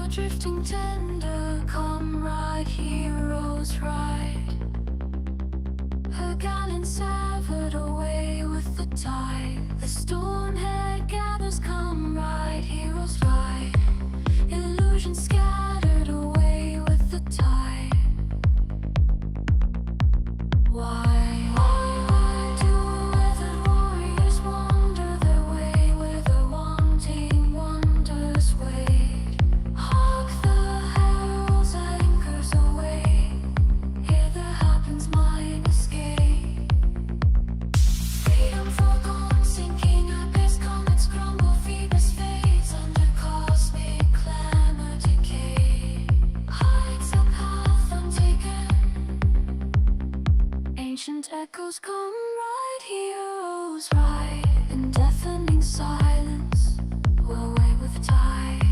drifting tender, come ride, heroes ride. Her gallant severed away with the tide. The storm head gathers, come ride, heroes ride. Illusions scattered away with the tide. Why do weathered warriors wander their way where the wanting wonders wait? Hark the herald's anchors away. Here there happens mine escape. Freedom forgone, sinking abyss, comets crumble, Phoebus fades under cosmic clamor decay. Hides a path untaken. Ancient echoes come ride, heroes ride. In deafening silence, away with tide.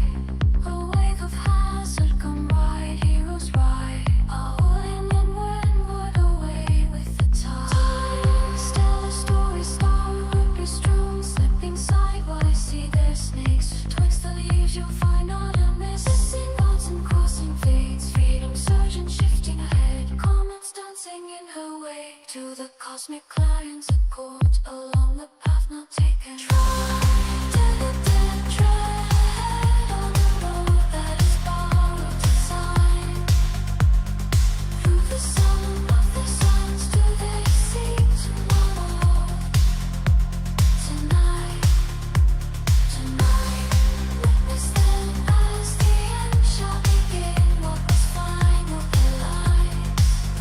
A wave of hazard, come ride, heroes ride. All in and windward, away with the tide. Stellar stories, starward bestrewn, slipping sidewise, see their snakes. Twixt the leaves you'll find not a miss. Missing gods and crossing fates, freedom surging, shifting ahead. Comets dancing in her way to the cosmic clarions accord along the path not taken. Tread on the road that is borrowed design. Through the sound of the signs do they seek tomorrow? Tonight, witness them as the end shall begin. What was final delight,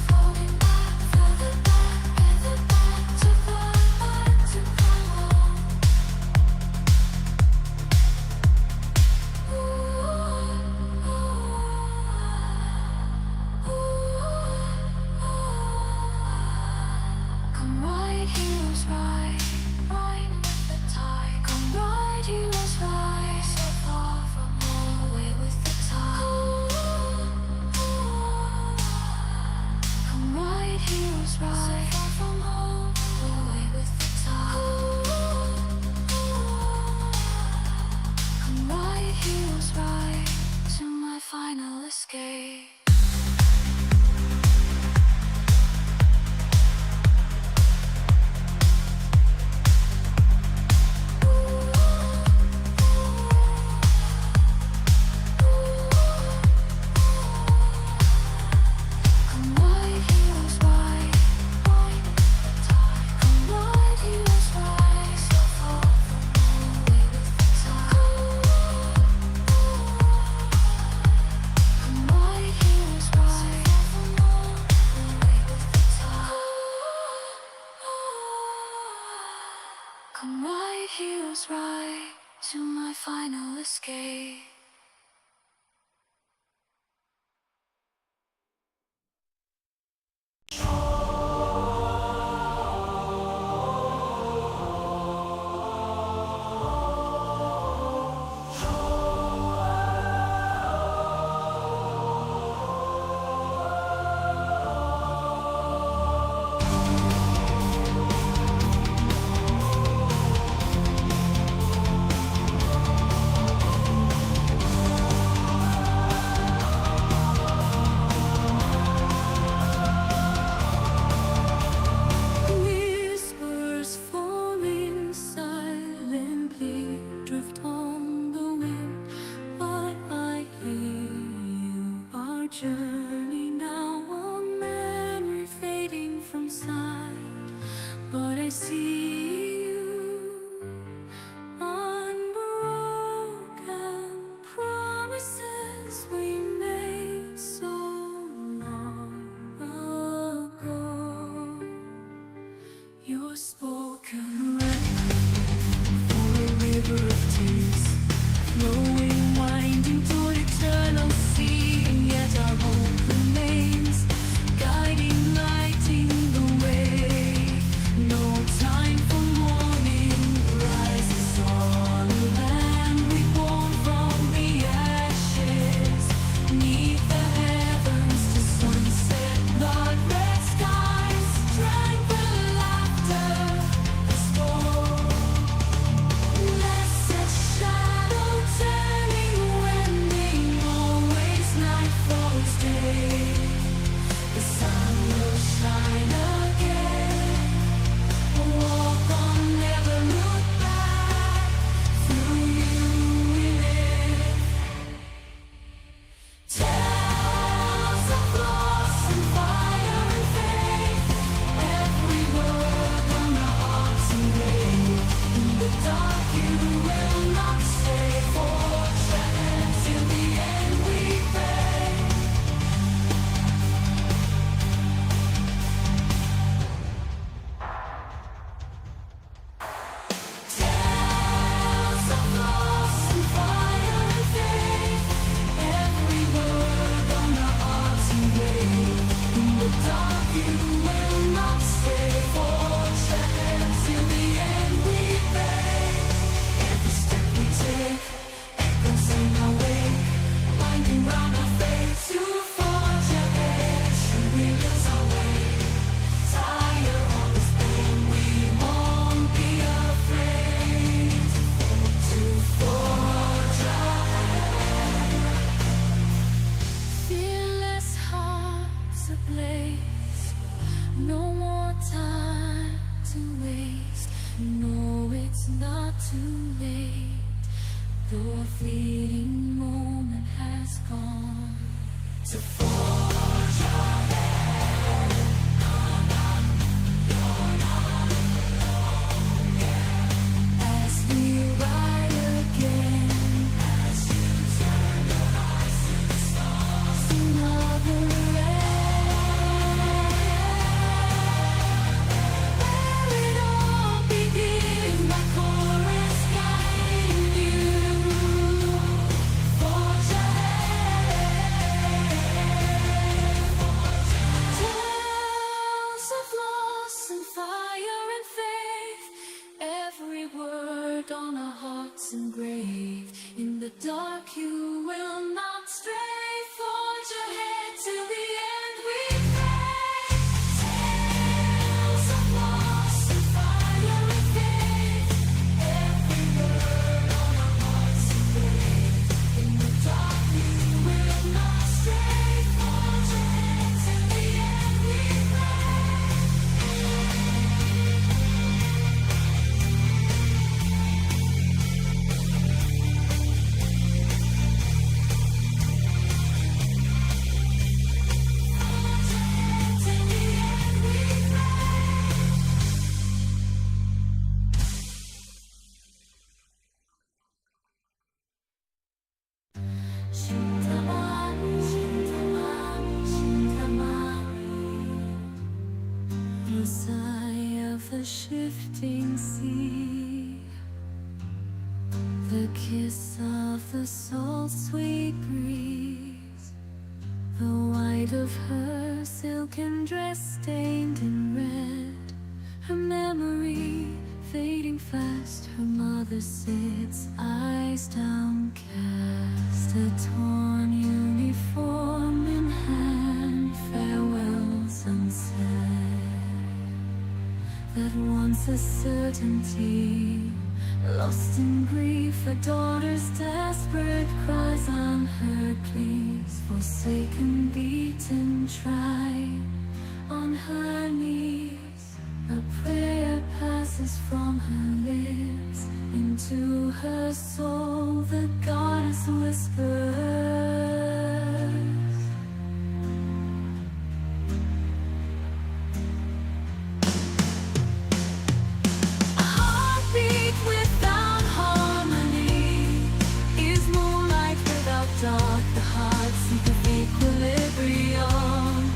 floating back, further back, to burn, to come home. Come ride, heroes ride, ride with the tide. Come ride, heroes ride, so far from home, away with the tide. Come ride, heroes ride, so far from home, away with the tide. Come ride, heroes ride, to my final escape. No more time to waste. No, it's not too late. Though a fleeting moment has gone. To forge ahead. As we ride again. As you turn your eyes to the stars. Another end. Where it all begins. My chorus guiding you. Forge ahead. Tales of loss and fire and faith. Every word on our hearts engraved. In the dark you will not stray. Forge ahead till the end we pray. Tales of loss and fire and faith. Every word on our hearts engraved. In the dark you will not stray. Forge ahead till the end we pray. The sigh of the shifting sea, the kiss of the salt sweet breeze, the white of her silken dress stained in red, her memory fading fast, her mother sits, eyes downcast, a torn uniform in hand, farewells unsaid. That once a certainty, lost in grief, a daughter's desperate cries, unheard pleas, forsaken, beaten, tried, on her knees. A prayer passes from her lips into her soul, the goddess whispers. A heartbeat without harmony is moonlight without dark. The heart seek of equilibrium.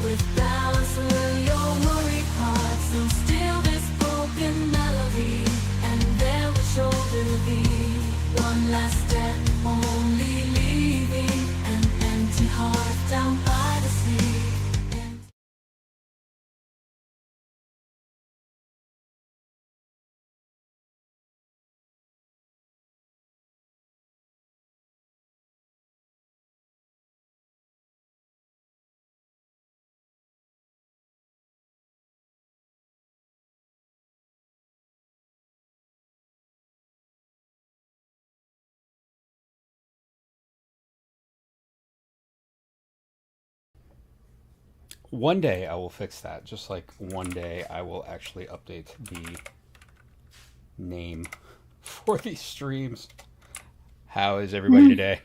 With balance will your worried heart so still this broken melody, and there will shoulder thee. One last step, only leaving an empty heart down by the sea. One day I will fix that. Just like one day I will actually update the name for these streams. How is everybody today?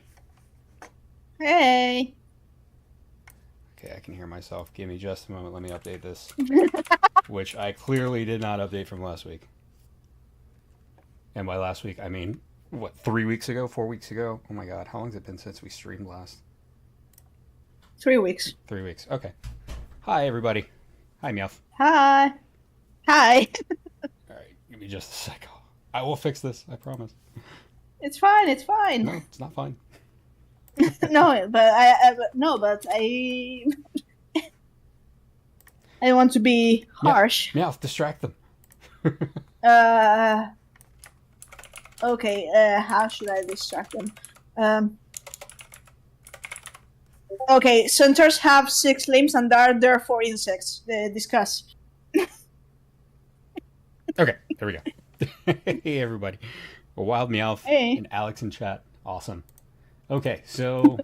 Hey. Okay, I can hear myself. Give me just a moment. Let me update this. Which I clearly did not update from last week. And by last week, I mean, what, 3 weeks ago? 4 weeks ago? Oh my god, how long has it been since we streamed last? 3 weeks. 3 weeks. Okay. Hi, everybody. Hi, Meowth. Hi. Hi. All right, give me just a sec. I will fix this. I promise. It's fine. It's fine. No, it's not fine. No, but I I want to be harsh. Meowth, distract them. Okay. How should I distract them? Okay. Centaurs have 6 limbs and are therefore insects. Discuss. Okay, there we go. Hey, everybody. A Wild Meowth Hey. and Alex in chat. Awesome. Okay, so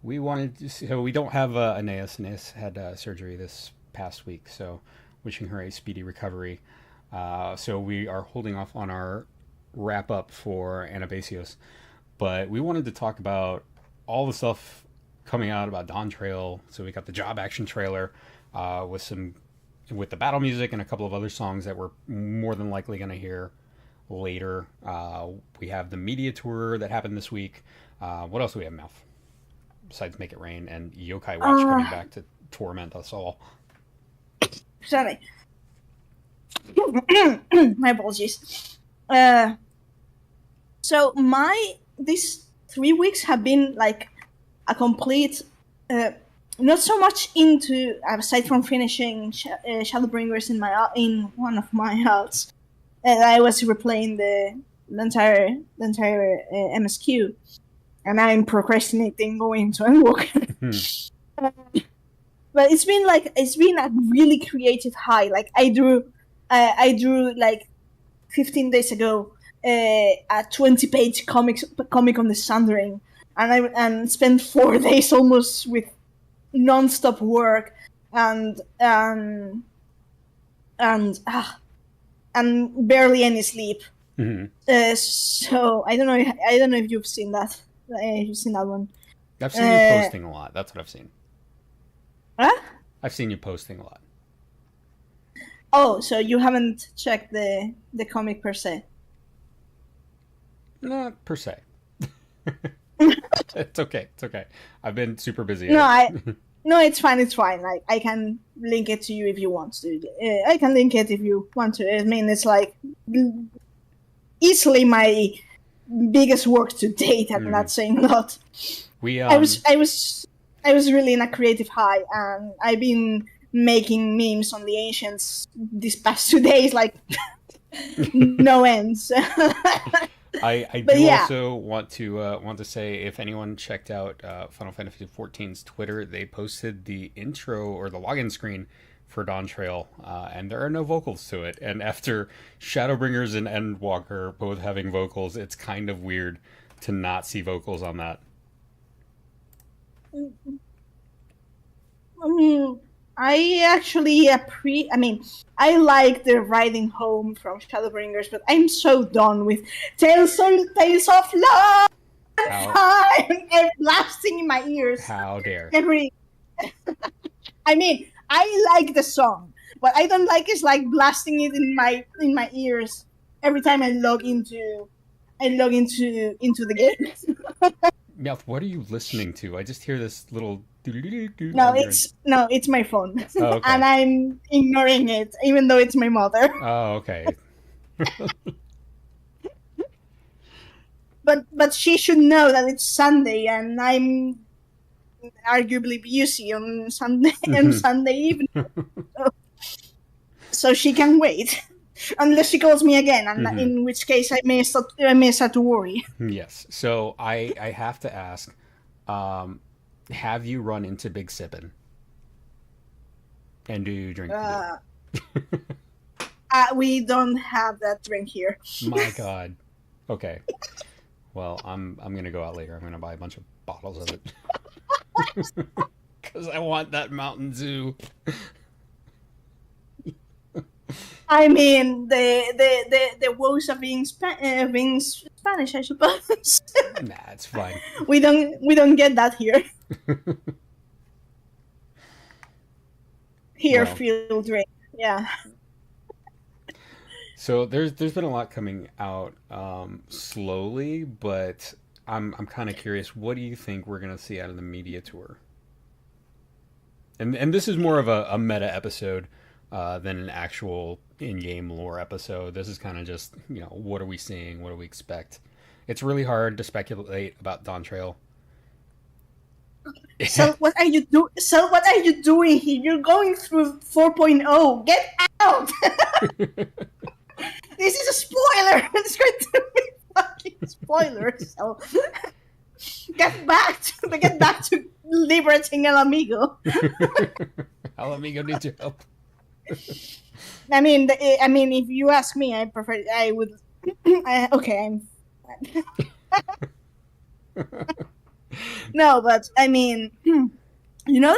we don't have Aeneas. Aeneas had surgery this past week. So wishing her a speedy recovery. So we are holding off on our wrap up for Anabasios, but we wanted to talk about all the stuff coming out about Dawntrail. So we got the job action trailer with the battle music and a couple of other songs that we're more than likely going to hear later. We have the media tour that happened this week. What else do we have, Mouth? Besides Make It Rain and Yokai Watch coming back to torment us all. Sorry. My apologies. So these 3 weeks have been like a complete, not so much into, aside from finishing Shadowbringers in one of my halts, I was replaying the entire MSQ, and I'm procrastinating going to Endwalker. But it's been a really creative high. Like I drew like 15 days ago a 20-page comic on the Sundering, and spent 4 days almost with non-stop work and barely any sleep. Mm-hmm. So I don't know if you've seen that. You've seen that one. I've seen you posting a lot. That's what I've seen. Huh? I've seen you posting a lot. Oh, so you haven't checked the comic per se? Not per se. It's okay. It's okay. I've been super busy. No, it's fine. It's fine. Like I can link it to you if you want to. I can link it if you want to. I mean, it's like easily my biggest work to date. I'm not saying a lot. I was really in a creative high, and I've been making memes on the Ancients these past 2 days, like no ends. I do also want to say, if anyone checked out Final Fantasy XIV's Twitter, they posted the intro or the login screen for Dawntrail, and there are no vocals to it. And after Shadowbringers and Endwalker both having vocals, it's kind of weird to not see vocals on that. I like the riding home from Shadowbringers, but I'm so done with Tales of Love and blasting in my ears. How dare. I like the song, but I don't like it's like blasting it in my ears every time I log into the game. Mouth, what are you listening to? I just hear this little No, it's my phone. Oh, okay. And I'm ignoring it, even though it's my mother. Oh, okay. But she should know that it's Sunday, and I'm arguably busy on Sunday evening. So she can wait, unless she calls me again, and in which case I may start to worry. Yes. So I have to ask. Have you run into Big Sippin'? And do you drink? We don't have that drink here. My God. Okay. Well, I'm gonna go out later. I'm gonna buy a bunch of bottles of it because I want that Mountain Dew. I mean, the woes of being Spanish, I suppose. Nah, it's fine. We don't get that here. Here, Well, field drink. Yeah. So there's been a lot coming out slowly, but I'm kind of curious. What do you think we're gonna see out of the media tour? And this is more of a meta episode than an actual in-game lore episode. This is kind of just, what are we seeing? What do we expect? It's really hard to speculate about Dawntrail. So what are you doing here? You're going through 4.0. Get out! This is a spoiler. It's going to be fucking spoiler. So get back to liberating El Amigo. El Amigo needs your help. I mean, if you ask me, I would. Okay, I'm. No, but I mean, the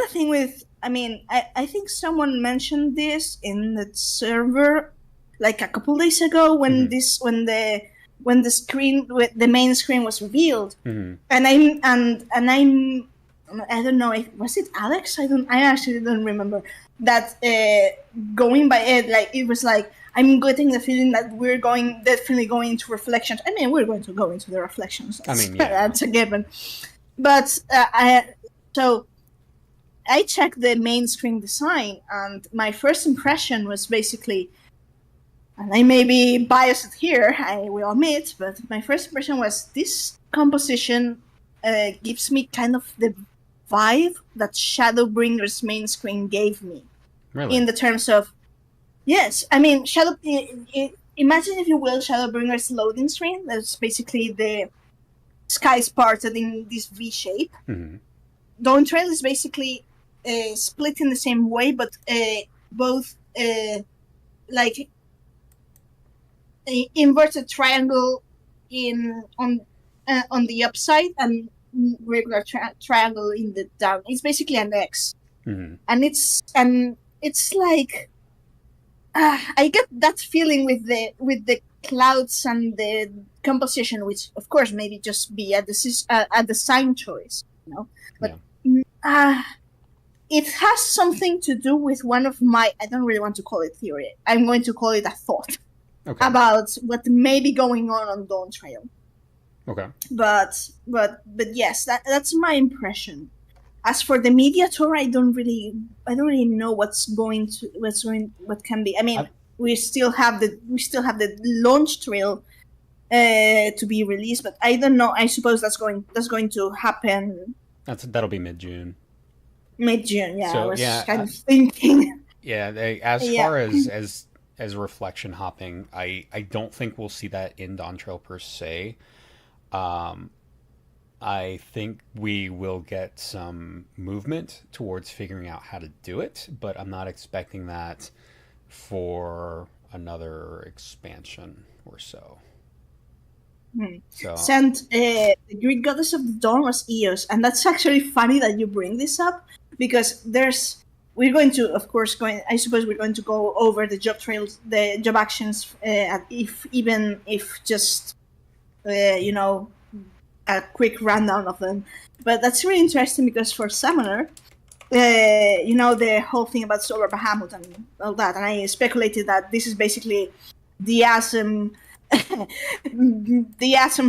thing with I mean, I think someone mentioned this in the server like a couple days ago when the screen, the main screen was revealed, and I'm I don't know if was it Alex. I actually don't remember that. Going by it, like it was like I'm getting the feeling that we're definitely going into reflections. I mean, we're going to go into the reflections. That's a given. But I checked the main screen design, and my first impression was basically, and I may be biased here, I will admit, but my first impression was this composition gives me kind of the vibe that Shadowbringer's main screen gave me. Really? In the terms of, yes, I mean, imagine, if you will, Shadowbringer's loading screen. That's basically the skies parted in this V shape. Dawntrail is basically split in the same way, but both like inverted triangle on the upside and regular triangle in the down. It's basically an X, and it's like I get that feeling with the clouds and the composition, which of course maybe just be a design choice, but it has something to do with one of my, I don't really want to call it theory, I'm going to call it a thought about what may be going on Dawntrail. Okay. But yes, that's my impression. As for the media tour, I don't really know what can be. I mean, we still have the launch trail to be released, but I don't know. I suppose that's going to happen. That'll be mid-June. Mid-June, yeah. So, I was kind of thinking. Yeah, far as reflection hopping, I don't think we'll see that in Dawntrail per se. I think we will get some movement towards figuring out how to do it, but I'm not expecting that for another expansion or so. The Greek goddess of the dawn was Eos, and that's actually funny that you bring this up, because we're going to, of course, I suppose we're going to go over the job trails, the job actions, if just a quick rundown of them. But that's really interesting because for Summoner, the whole thing about Solar Bahamut and all that, and I speculated that this is basically the Asm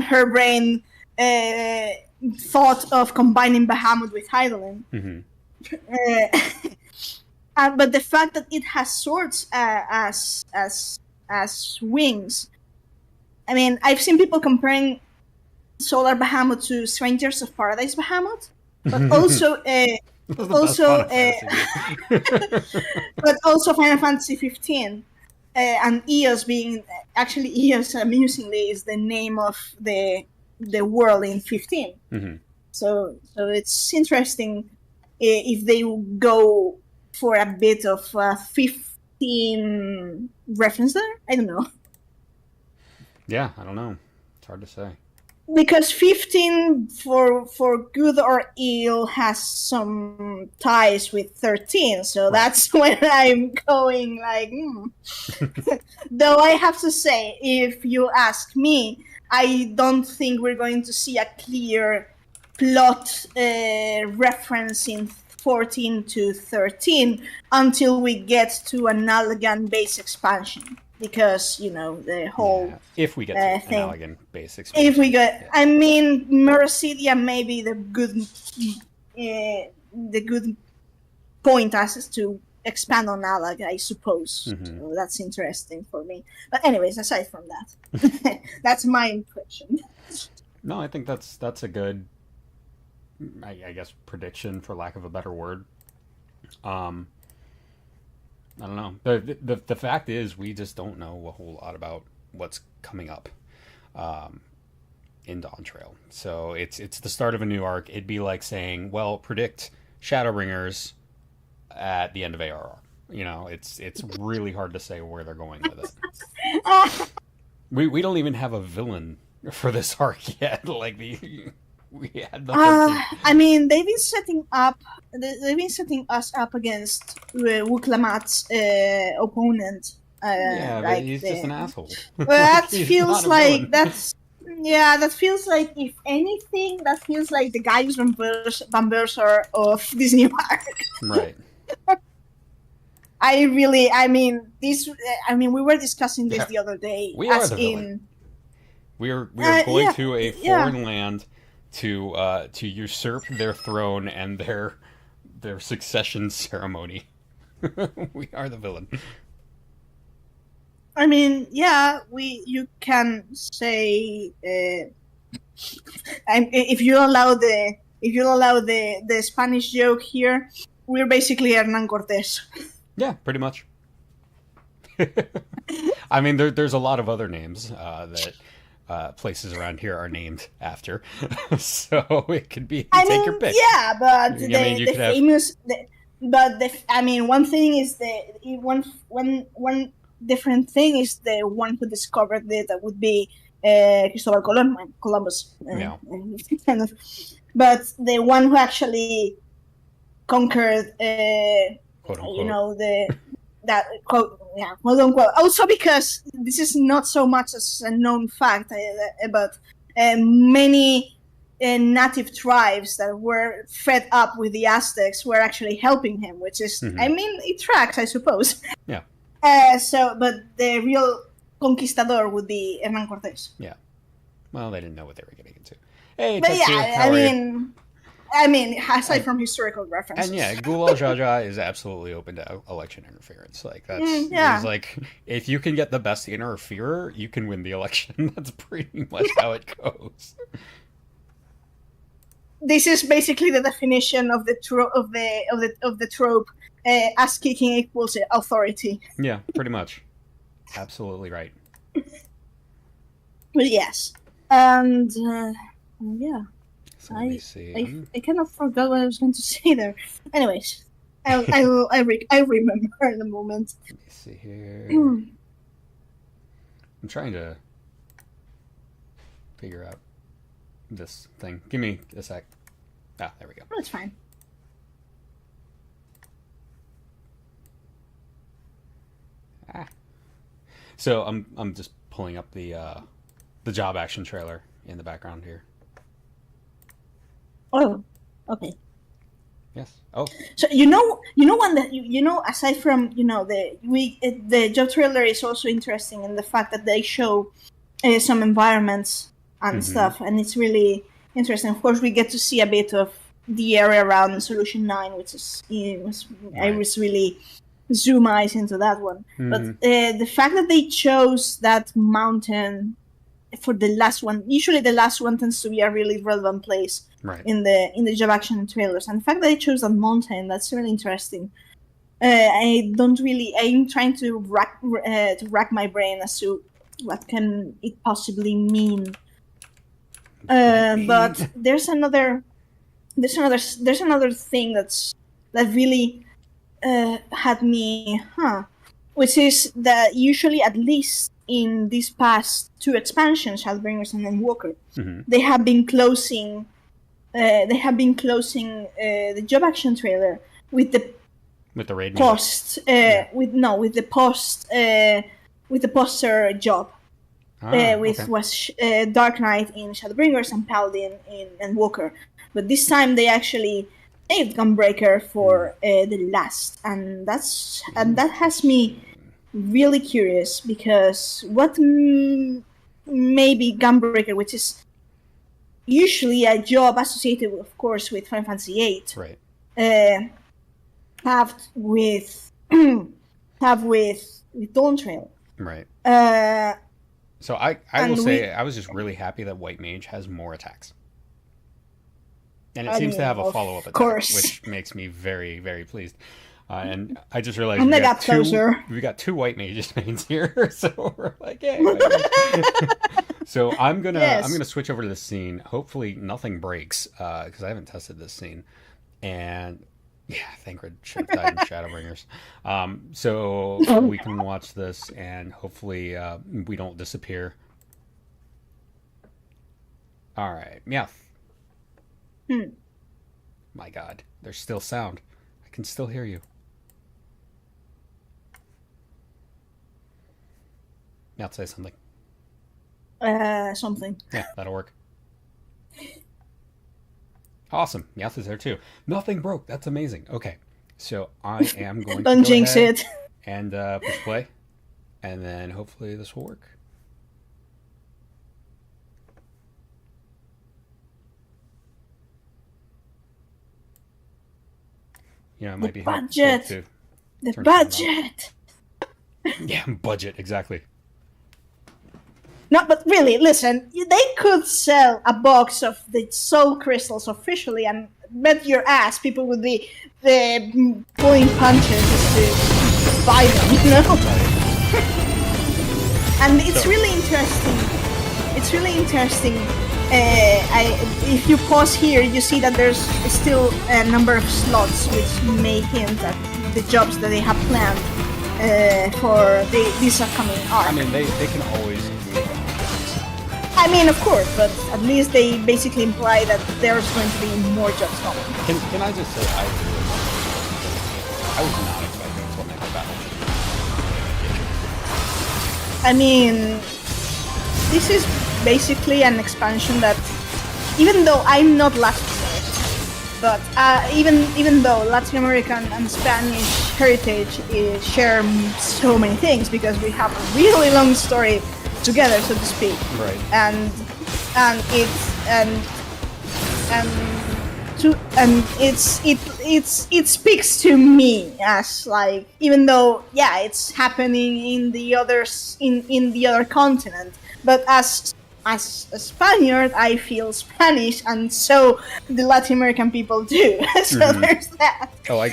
harebrained thought of combining Bahamut with Hydaelyn. But the fact that it has swords as wings, I mean, I've seen people comparing Solar Bahamut to Strangers of Paradise Bahamut, but also but also Final Fantasy 15, and Eos being actually Eos, amusingly, is the name of the world in 15. So it's interesting if they go for a bit of 15 reference there. I don't know. Yeah, I don't know. It's hard to say. Because 15, for good or ill, has some ties with 13, so that's where I'm going, like, Though I have to say, if you ask me, I don't think we're going to see a clear plot reference in 14 to 13 until we get to an Allagan base expansion. Because, the whole if we get to an Allagan base expansion. If we get, I mean, Mercidia may be the good point as to expand on Allagan, I suppose. So that's interesting for me. But anyways, aside from that, that's my impression. No, I think that's a good, I guess, prediction, for lack of a better word. I don't know. The fact is, we just don't know a whole lot about what's coming up in Dawntrail. So it's the start of a new arc. It'd be like saying, well, predict Shadowbringers at the end of ARR. It's really hard to say where they're going with it. We don't even have a villain for this arc yet. Like we We had nothing. I mean, they've been setting up. They've been setting us up against Wuklamat's opponent. Yeah, but Like he's just an asshole. Well, that He's feels not a like villain. that's. Yeah, that feels like, if anything, that feels like the Gaius Van Berser of Disney Park. Right. I mean, we were discussing this Yeah. the other day, We are as the villain. in, We are going yeah, to a foreign land to usurp their throne and their succession ceremony. We are the villain. I mean, yeah, you can say, if you allow the Spanish joke here, we're basically Hernan Cortés. Yeah, pretty much. I mean, there's a lot of other names that places around here are named after, so it could be take your pick. Yeah, but I mean, you the could have- famous, I mean, one thing is one different thing is the one who discovered it. That would be Cristobal Columbus. Yeah. Kind of, but the one who actually conquered, Quote unquote. you know, that quote, yeah, quote unquote. Also, because this is not so much as a known fact, but many native tribes that were fed up with the Aztecs were actually helping him, which is, I mean, it tracks, I suppose. Yeah. But the real conquistador would be Hernan Cortés. Yeah. Well, they didn't know what they were getting into. Hey, But Tetsu, yeah, how are you? I mean, aside from historical references. And yeah, Gulal Jaja is absolutely open to election interference. Like that's yeah. he's like, if you can get the best interferer, you can win the election. That's pretty much how it goes. This is basically the definition of the trope. Ass kicking equals authority. Yeah, pretty much. Absolutely right. But yes, and yeah. So let me see. I kind of forgot what I was going to say there. Anyways, I remember in a moment. Let me see here. I'm trying to figure out this thing. Give me a sec. Ah, there we go. That's fine. So I'm just pulling up the job action trailer in the background here. Oh, okay. Yes. Oh. So one that aside from the job trailer is also interesting in the fact that they show some environments and stuff, and it's really interesting. Of course, we get to see a bit of the area around Solution 9, which is I was really zoom eyes into that one. But the fact that they chose that mountain for the last one, usually the last one tends to be a really relevant place in the job action trailers, and the fact that they chose that mountain, that's really interesting. I'm trying to rack my brain as to what can it possibly mean. But there's another thing that really had me, which is that usually, at least in these past two expansions, Shadowbringers and then Walker, they have been closing the job action trailer with the raid post with the poster job. Was Dark Knight in Shadowbringers and Paladin in Walker, but this time they actually saved Gunbreaker for the last, and that has me really curious, because what maybe Gunbreaker, which is usually a job associated, of course, with Final Fantasy VIII, have with Dawntrail, right? So I will say I was just really happy that White Mage has more attacks. And it seems to have a follow-up attack, which makes me very, very pleased. And I just realized we got two White Mages mains here, so we're like, yeah. So I'm gonna switch over to this scene. Hopefully nothing breaks, because I haven't tested this scene. And yeah, Thancred should have died in Shadowbringers. So we can watch this, and hopefully we don't disappear. All right, Meowth. Hmm. My God, there's still sound. I can still hear you. Now say something. Something. Yeah, that'll work. Awesome. Meowth is there too. Nothing broke. That's amazing. Okay, so I am going to Don't go jinx ahead it. and push play, and then hopefully this will work. You know, it might be helpful budget. to The turn sound budget. Yeah, budget, exactly. No, but really, listen. They could sell a box of the soul crystals officially, and bet your ass people would be pulling punches just to buy them. You know. And it's So- really interesting. It's really interesting. If you pause here, you see that there's still a number of slots, which may hint at the jobs that they have planned for this upcoming arc. I mean, they can always communicate. I mean, of course, but at least they basically imply that there's going to be more jobs coming. Can I just say, I was not expecting this one to battle. I mean, this is basically an expansion that, even though I'm not Latin, but even though Latin American and Spanish heritage share so many things, because we have a really long story together, so to speak, Right. and it speaks to me as, like, even though it's happening in the others in the other continent, but as a Spaniard I feel Spanish, and so the Latin American people do. So there's that. Oh,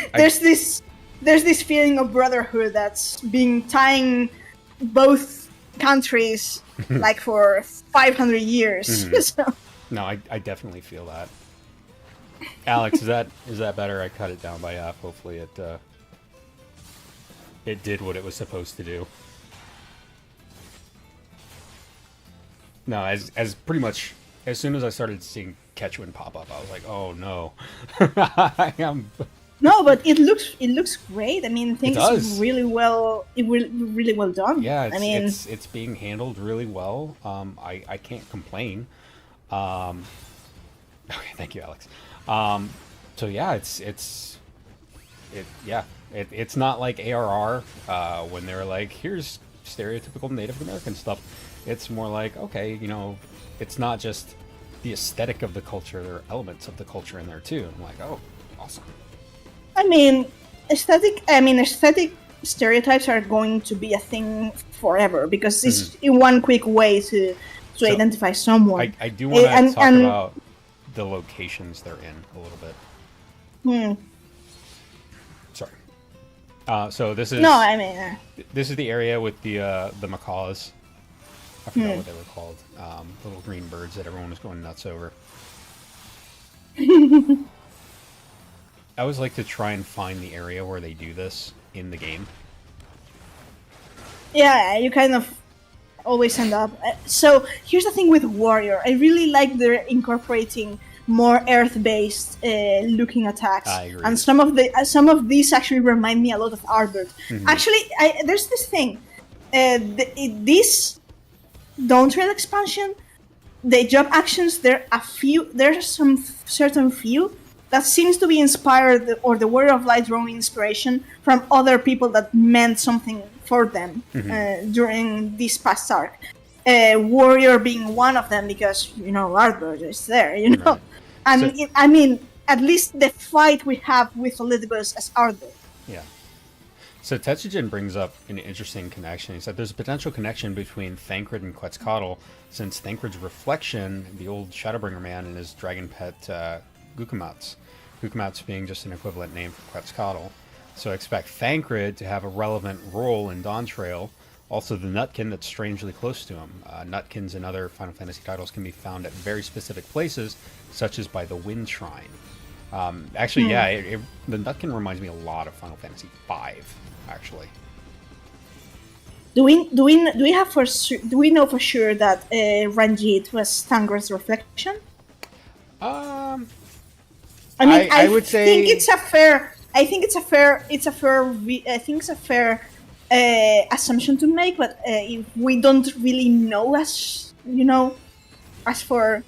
There's this feeling of brotherhood that's been tying both countries like for 500 years. So. No, I definitely feel that. Alex, is that better? I cut it down by half. Hopefully it did what it was supposed to do. No, as pretty much as soon as I started seeing Quechuan pop up, I was like, oh no. I am. No, but it looks great. I mean, things does. really well. Really well done. Yeah, I mean, it's being handled really well. I can't complain. Okay, thank you, Alex. So yeah, it's not like ARR when they're like, here's stereotypical Native American stuff. It's more like, okay, you know, it's not just the aesthetic of the culture. There are elements of the culture in there too. I'm like, oh, awesome. I mean, aesthetic stereotypes are going to be a thing forever, because it's one quick way to So, identify someone. I do want to And- talk and- about the locations they're in a little bit. Sorry. So this is No, I mean, this is the area with the macaws. I forgot what they were called. Little green birds that everyone was going nuts over. I always like to try and find the area where they do this in the game. yeah, you kind of always end up. So here's the thing with Warrior. I really like they're incorporating more Earth-based looking attacks, I agree. and some of these actually remind me a lot of Arbor. Actually, there's this thing. This Dawntrail expansion, the job actions, there's some certain few that seems to be inspired, or the Warrior of Light drawing inspiration from other people that meant something for them during this past arc. Warrior being one of them, because Arbor is there, Right. and So- I mean, at least the fight we have with Olympus as Arbor. Yeah. So Tetsujin brings up an interesting connection. He said there's a potential connection between Thancred and Quetzalcoatl, since Thancred's reflection, the old Shadowbringer man, and his dragon pet Gukumats. Gukumats being just an equivalent name for Quetzalcoatl. So I expect Thancred to have a relevant role in Dawntrail. Also, the Nutkin that's strangely close to him. Nutkins and other Final Fantasy titles can be found at very specific places, such as by the Wind Shrine. Actually, yeah, the Nutkin reminds me a lot of Final Fantasy V, actually. Do we know for sure that Ranjit was Thancred's reflection? I mean, I would say think it's a fair. I think it's a fair. I think it's a fair assumption to make. But if we don't really know, as you know, as for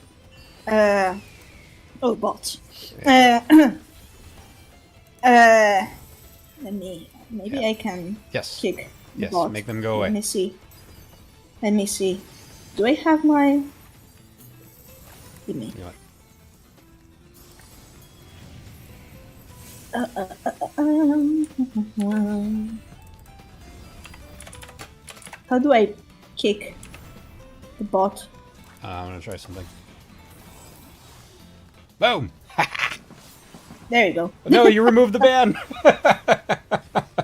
bots. Maybe I can yes, kick the yes, bot. make them go away. Let me see. Do I have my? Give me. You know what? How do I kick the bot? I'm gonna try something. Boom! There you go. No, you removed the ban.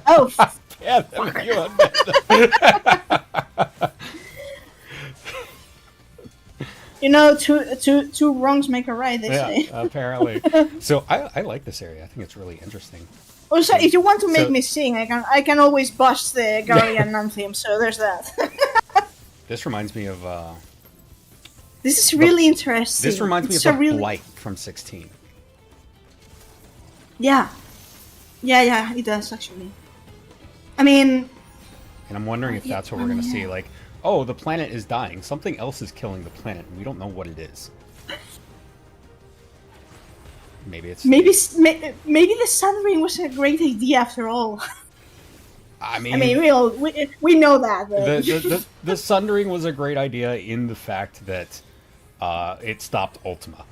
Oh, Ban them, you unbanned them. you know, two wrongs make a right. They say. Apparently. So I like this area. I think it's really interesting. Also, if you want to make So- me sing, I can always bust the Guardian anthem. So there's that. This reminds me of. This is really interesting. This reminds me It's of a really... Blight from 16. Yeah, it does actually. I mean, And I'm wondering if that's what we're gonna see. Like, oh, the planet is dying. Something else is killing the planet, and we don't know what it is. Maybe it's. maybe the Sun Ring was a great idea after all. I mean, we know that. But... the Sundering was a great idea in the fact that it stopped Ultima.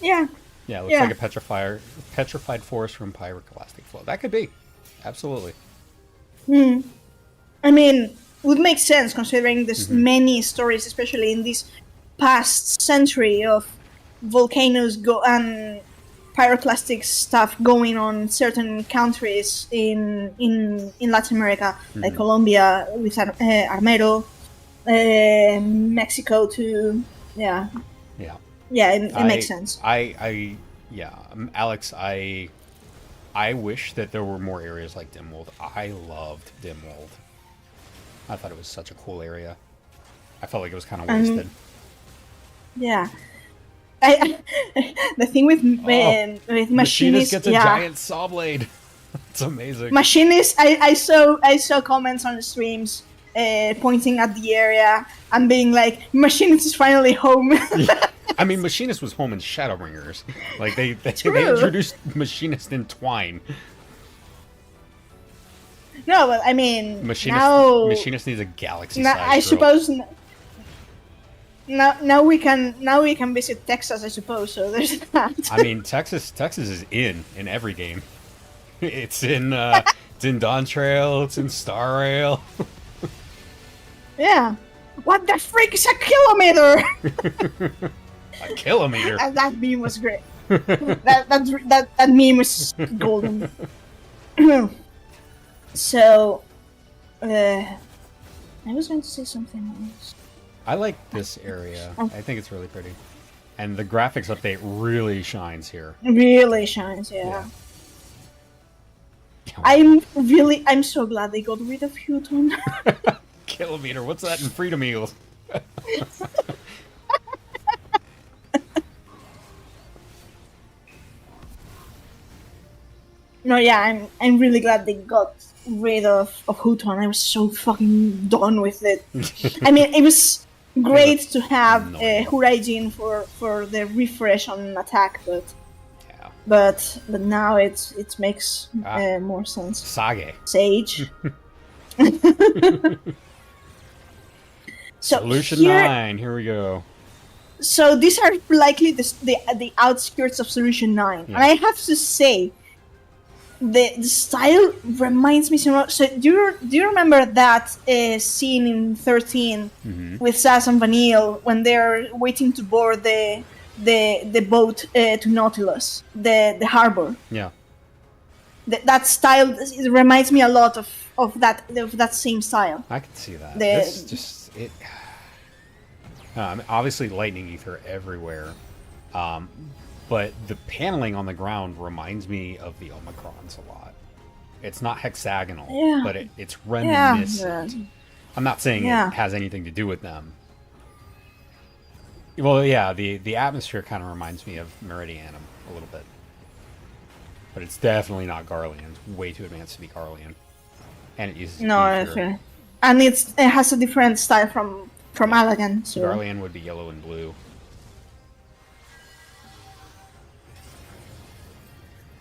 Yeah. Yeah, it looks like a petrified forest from pyroclastic flow. That could be. Absolutely. I mean, would make sense considering there's many stories, especially in this past century of volcanoes and pyroclastic stuff going on in certain countries in Latin America, like Colombia with Armero, Mexico too. Yeah. Yeah. Yeah, it makes sense. Alex, I wish that there were more areas like Dimwald. I loved Dimwald. I thought it was such a cool area. I felt like it was kind of wasted. Yeah. The thing with Machinist gets a giant saw blade. It's amazing. Machinist, I saw comments on the streams pointing at the area and being like, Machinist is finally home. I mean, Machinist was home in Shadowbringers. Like, they introduced Machinist in Twine. No, but I mean, Machinist needs a galaxy size. I suppose now we can visit Texas. I suppose so. There's that. I mean, Texas is in every game. It's in Dawntrail. It's in Star Rail. Yeah. What the freak is a kilometer? A kilometer. That meme was great. that meme was golden. So, I was going to say something else. I like this area. I think it's really pretty. And the graphics update really shines here. Really shines, yeah. I'm so glad they got rid of Houghton. Kilometer, what's that in Freedom Eagles? No, yeah, I'm really glad they got rid of Houghton. I was so fucking done with it. I mean, it was great to have Hurajin for the refresh on attack, but now it makes more sense. Sage. So Solution 9, here we go. So these are likely the outskirts of Solution 9, and I have to say, the style reminds me so much. So do you remember that scene in 13 with Sass and Vanille when they're waiting to board the boat to Nautilus, the harbor? Yeah. That style, it reminds me a lot of that same style. I can see that. This just it. Obviously, lightning ether everywhere, but the paneling on the ground reminds me of the Omicrons a lot. It's not hexagonal, but it's reminiscent. I'm not saying it has anything to do with them. Well, yeah, the atmosphere kind of reminds me of Meridianum a little bit. But it's definitely not Garlean. It's way too advanced to be Garlean. And it uses No, ether. okay. And it has a different style from Allagan. So Garlean would be yellow and blue.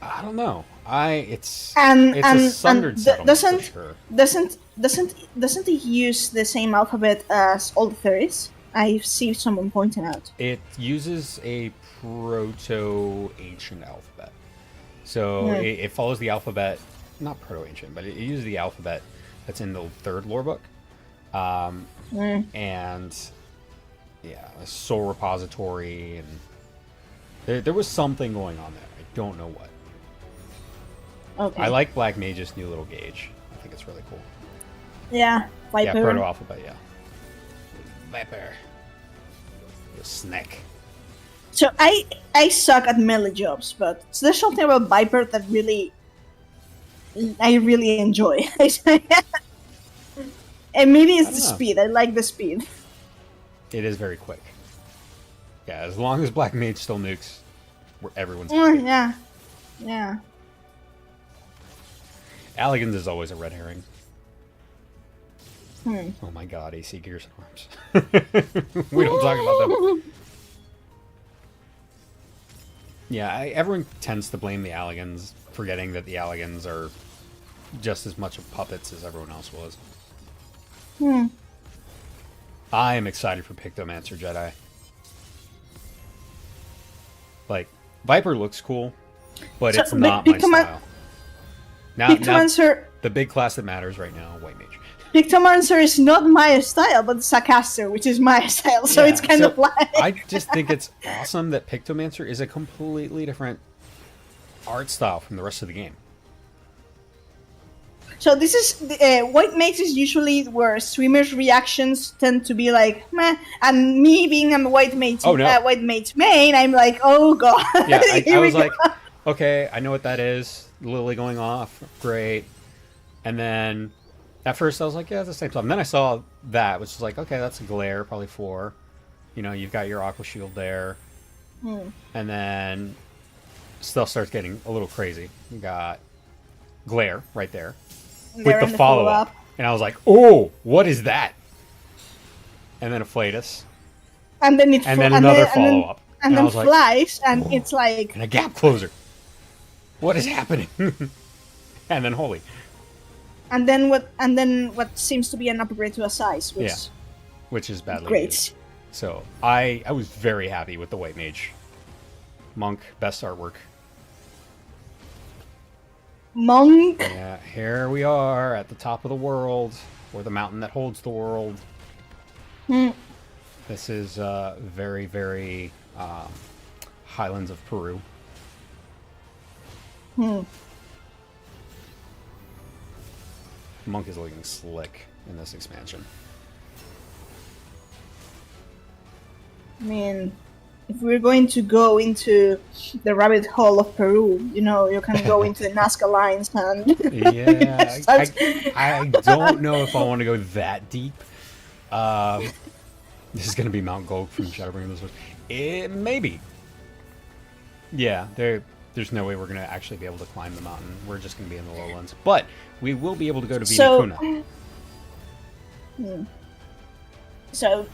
I don't know. It's a sundered settlement for sure. doesn't it use the same alphabet as all the fairies? I see someone pointing out. It uses a proto-ancient alphabet. So it follows the alphabet, not proto-ancient, but it uses the alphabet that's in the third lore book. And yeah, a soul repository, and there was something going on there. I don't know what. Okay. I like Black Mage's new little gauge. I think it's really cool. Yeah, Viper. Yeah, proto-alphabet, yeah. Viper. The snake. So I suck at melee jobs, but there's something about Viper that I really enjoy. And maybe it's the speed. I like the speed. It is very quick. Yeah, as long as Black Mage still nukes, everyone's happy. Yeah. Alligans is always a red herring. Oh my god, AC Gears and Arms. We don't talk about them. Yeah, everyone tends to blame the Alligans, forgetting that the Alligans are just as much of puppets as everyone else was. I am excited for Pictomancer Jedi. Like, Viper looks cool, but it's not my style. Now, the big class that matters right now, White Mage. Pictomancer is not my style, but Sacaster, which is my style, so it's kind of like... I just think it's awesome that Pictomancer is a completely different art style from the rest of the game. So this is... White Mage is usually where streamers' reactions tend to be like, meh, and me being a White Mage, White Mage main, I'm like, oh god. Yeah, I was like, okay, I know what that is. Lily going off, great. And then... At first, I was like, yeah, it's the same stuff. And then I saw that, which is like, okay, that's a glare, probably 4. You know, you've got your Aqua Shield there. And then stuff starts getting a little crazy. You got glare right there with the follow-up. And I was like, oh, what is that? And then a Flatus. And then another follow-up. And then flies, and it's like... And a gap closer. What is happening? And then holy. And then what seems to be an upgrade to a size, which is badly great. Used. So I was very happy with the White Mage. Monk, best artwork. Monk. Yeah, here we are at the top of the world, or the mountain that holds the world. This is very, very Highlands of Peru. Monk is looking slick in this expansion. I mean, if we're going to go into the rabbit hole of Peru, you know, you can go into the Nazca lines and... Yeah, I don't know if I want to go that deep. This is going to be Mount Gulg from Shadowbringers. Maybe. Yeah, there's no way we're going to actually be able to climb the mountain. We're just going to be in the lowlands. But we will be able to go to Vinicuna. So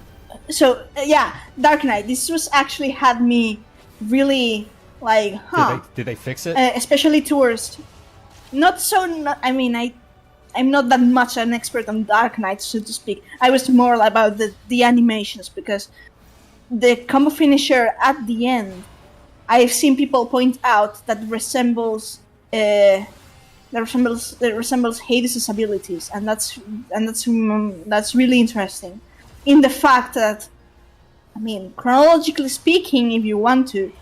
yeah, Dark Knight. This was actually had me really like, huh? Did they fix it? Especially towards, I mean, I'm not that much an expert on Dark Knight, so to speak. I was more about the animations, because the combo finisher at the end, I've seen people point out that resembles Hades' abilities, and that's really interesting. In the fact that, I mean, chronologically speaking, if you want to,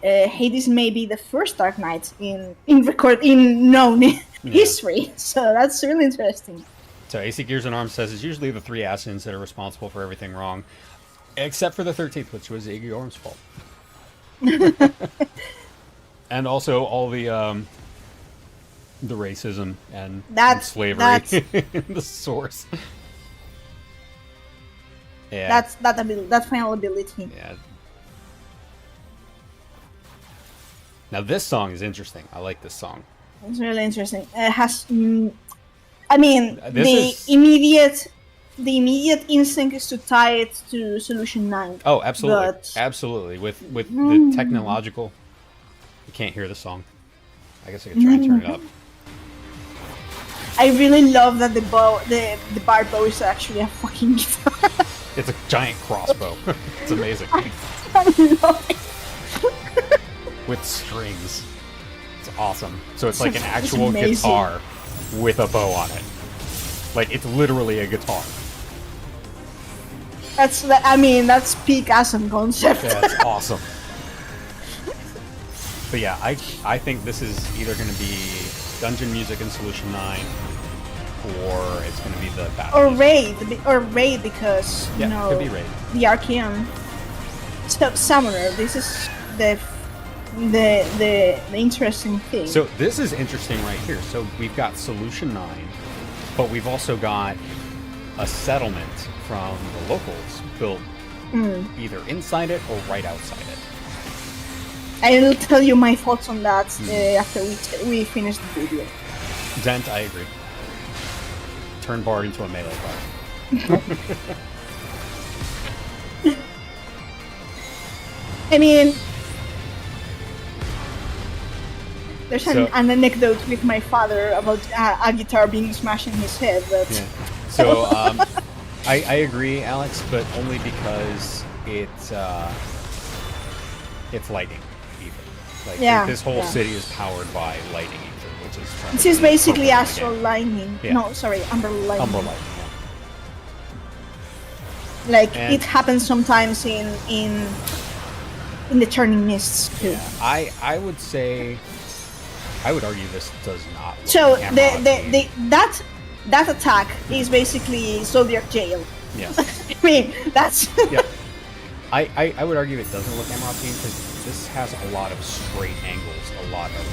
Hades may be the first Dark Knight in known history. So that's really interesting. So AC Gears and Arms says it's usually the 3 Assassins that are responsible for everything wrong, except for the 13th, which was Iggy Orm's fault. And also all the racism and slavery, the source. Yeah. That's that final ability. Yeah. Now this song is interesting. I like this song. It's really interesting. It has, I mean, This the immediate instinct is to tie it to Solution 9. Oh, absolutely, But, absolutely. With the technological, you can't hear the song. I guess I could try and turn it up. I really love that the bar bow is actually a fucking guitar. It's a giant crossbow. It's amazing. I love it. With strings. It's awesome. So it's It's like an actual amazing. guitar with a bow on it. Like it's literally a guitar. That's peak Asm concept. Yeah, it's awesome. But yeah, I think this is either going to be dungeon music in Solution 9, or it's going to be the battle Or music. raid because Yeah, you know could be raid. the Archeon. So Summoner, this is the interesting thing. So this is interesting right here. So we've got Solution 9, but we've also got a settlement from the locals built either inside it or right outside it. I will tell you my thoughts on that after we finish the video. Dent, I agree. Turn Bard into a melee card. I mean, there's So- an anecdote with my father about a guitar being smashed in his head, but Yeah. So I agree, Alex, but only because it's lightning ether. Like Yeah, this whole yeah. city is powered by lightning ether, which is this is basically purple Astral again. Lightning. Yeah. No, sorry, Umber Lightning. Umbra lightning. Like And- it happens sometimes in the Turning Mists too. Yeah. I would say, I would argue this does not. Look So Amarantine. that attack is basically Zodiac Jail. Yeah. I mean, that's Yeah. I would argue it doesn't look Amarantine because this has a lot of straight angles, a lot of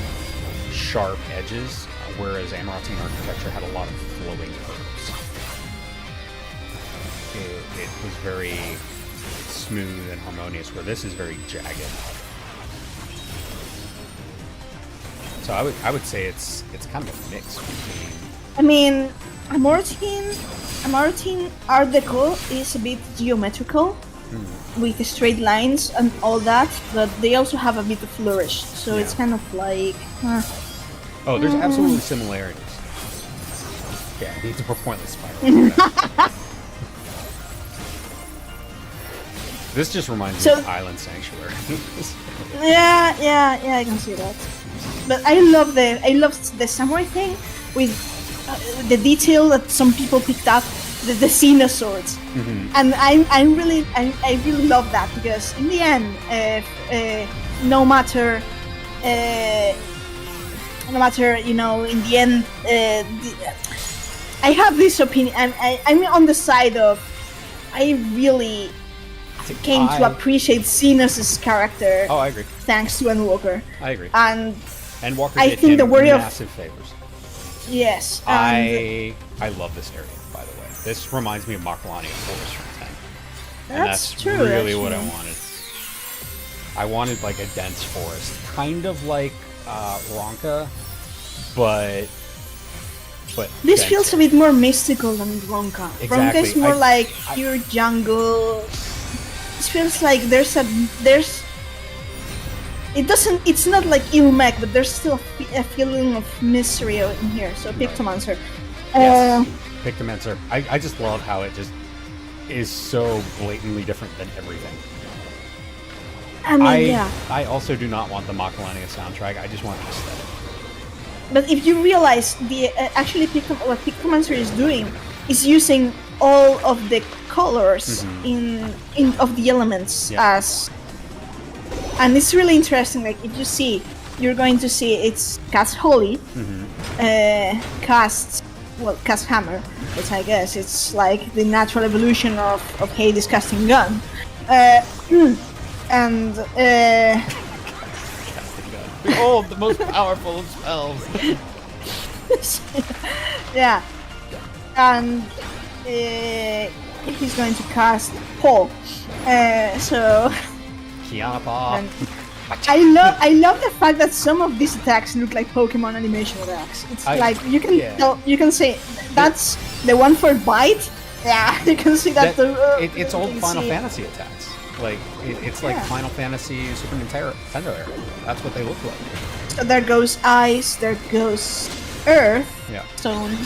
sharp edges, whereas Amarantine architecture had a lot of flowing curves. It was very smooth and harmonious, where this is very jagged. So I would say it's kind of a mix between. I mean, Amarantine Art Deco is a bit geometrical with the straight lines and all that, but they also have a bit of flourish. So it's Yeah. kind of like, Oh, there's absolutely similarities. Yeah, I need to pour pointless spiral. This just reminds me So- of Island Sanctuary. yeah, I can see that. But I love the samurai thing with the detail that some people picked up, the Xena swords, and I really love that because in the end, no matter in the end, I have this opinion, and I'm on the side of I really came to appreciate Xenos' character Oh, I agree. thanks to Endwalker, I agree. and And Walker I did think him the worry of- massive favors. yes, and I love this area, by the way. This reminds me of Makalani Forest from 10. And That's that's true, really what I actually. wanted. I wanted like a dense forest, kind of like Ronka, but this denser. feels a bit more mystical than Ronka. Ronka Exactly. is more like I- pure jungle. This feels like there's. It's not like Ilmek, but there's still a feeling of mystery in here. So Pictomancer. Yes, Pictomancer. I just love how it just is so blatantly different than everything. I mean, yeah. I also do not want the Makalani soundtrack. I just want the aesthetic. But if you realize actually what Pictomancer is doing is using all of the colors in of the elements Yeah. as, and it's really interesting. Like if you see, you're going to see it's Cast Holy, Cast Hammer, which I guess it's like the natural evolution of Hades casting gun, and Behold, the most powerful of spells. yeah, and he's going to cast Paul. So Kiana Pa. and I love the fact that some of these attacks look like Pokemon animation attacks. It's like you can tell, you can say that's the one for bite. Yeah, you can see that. It's old Final Fantasy attacks. Like it's like Final Fantasy Super Nintendo era. That's what they look like. So there goes ice, there goes earth, stone,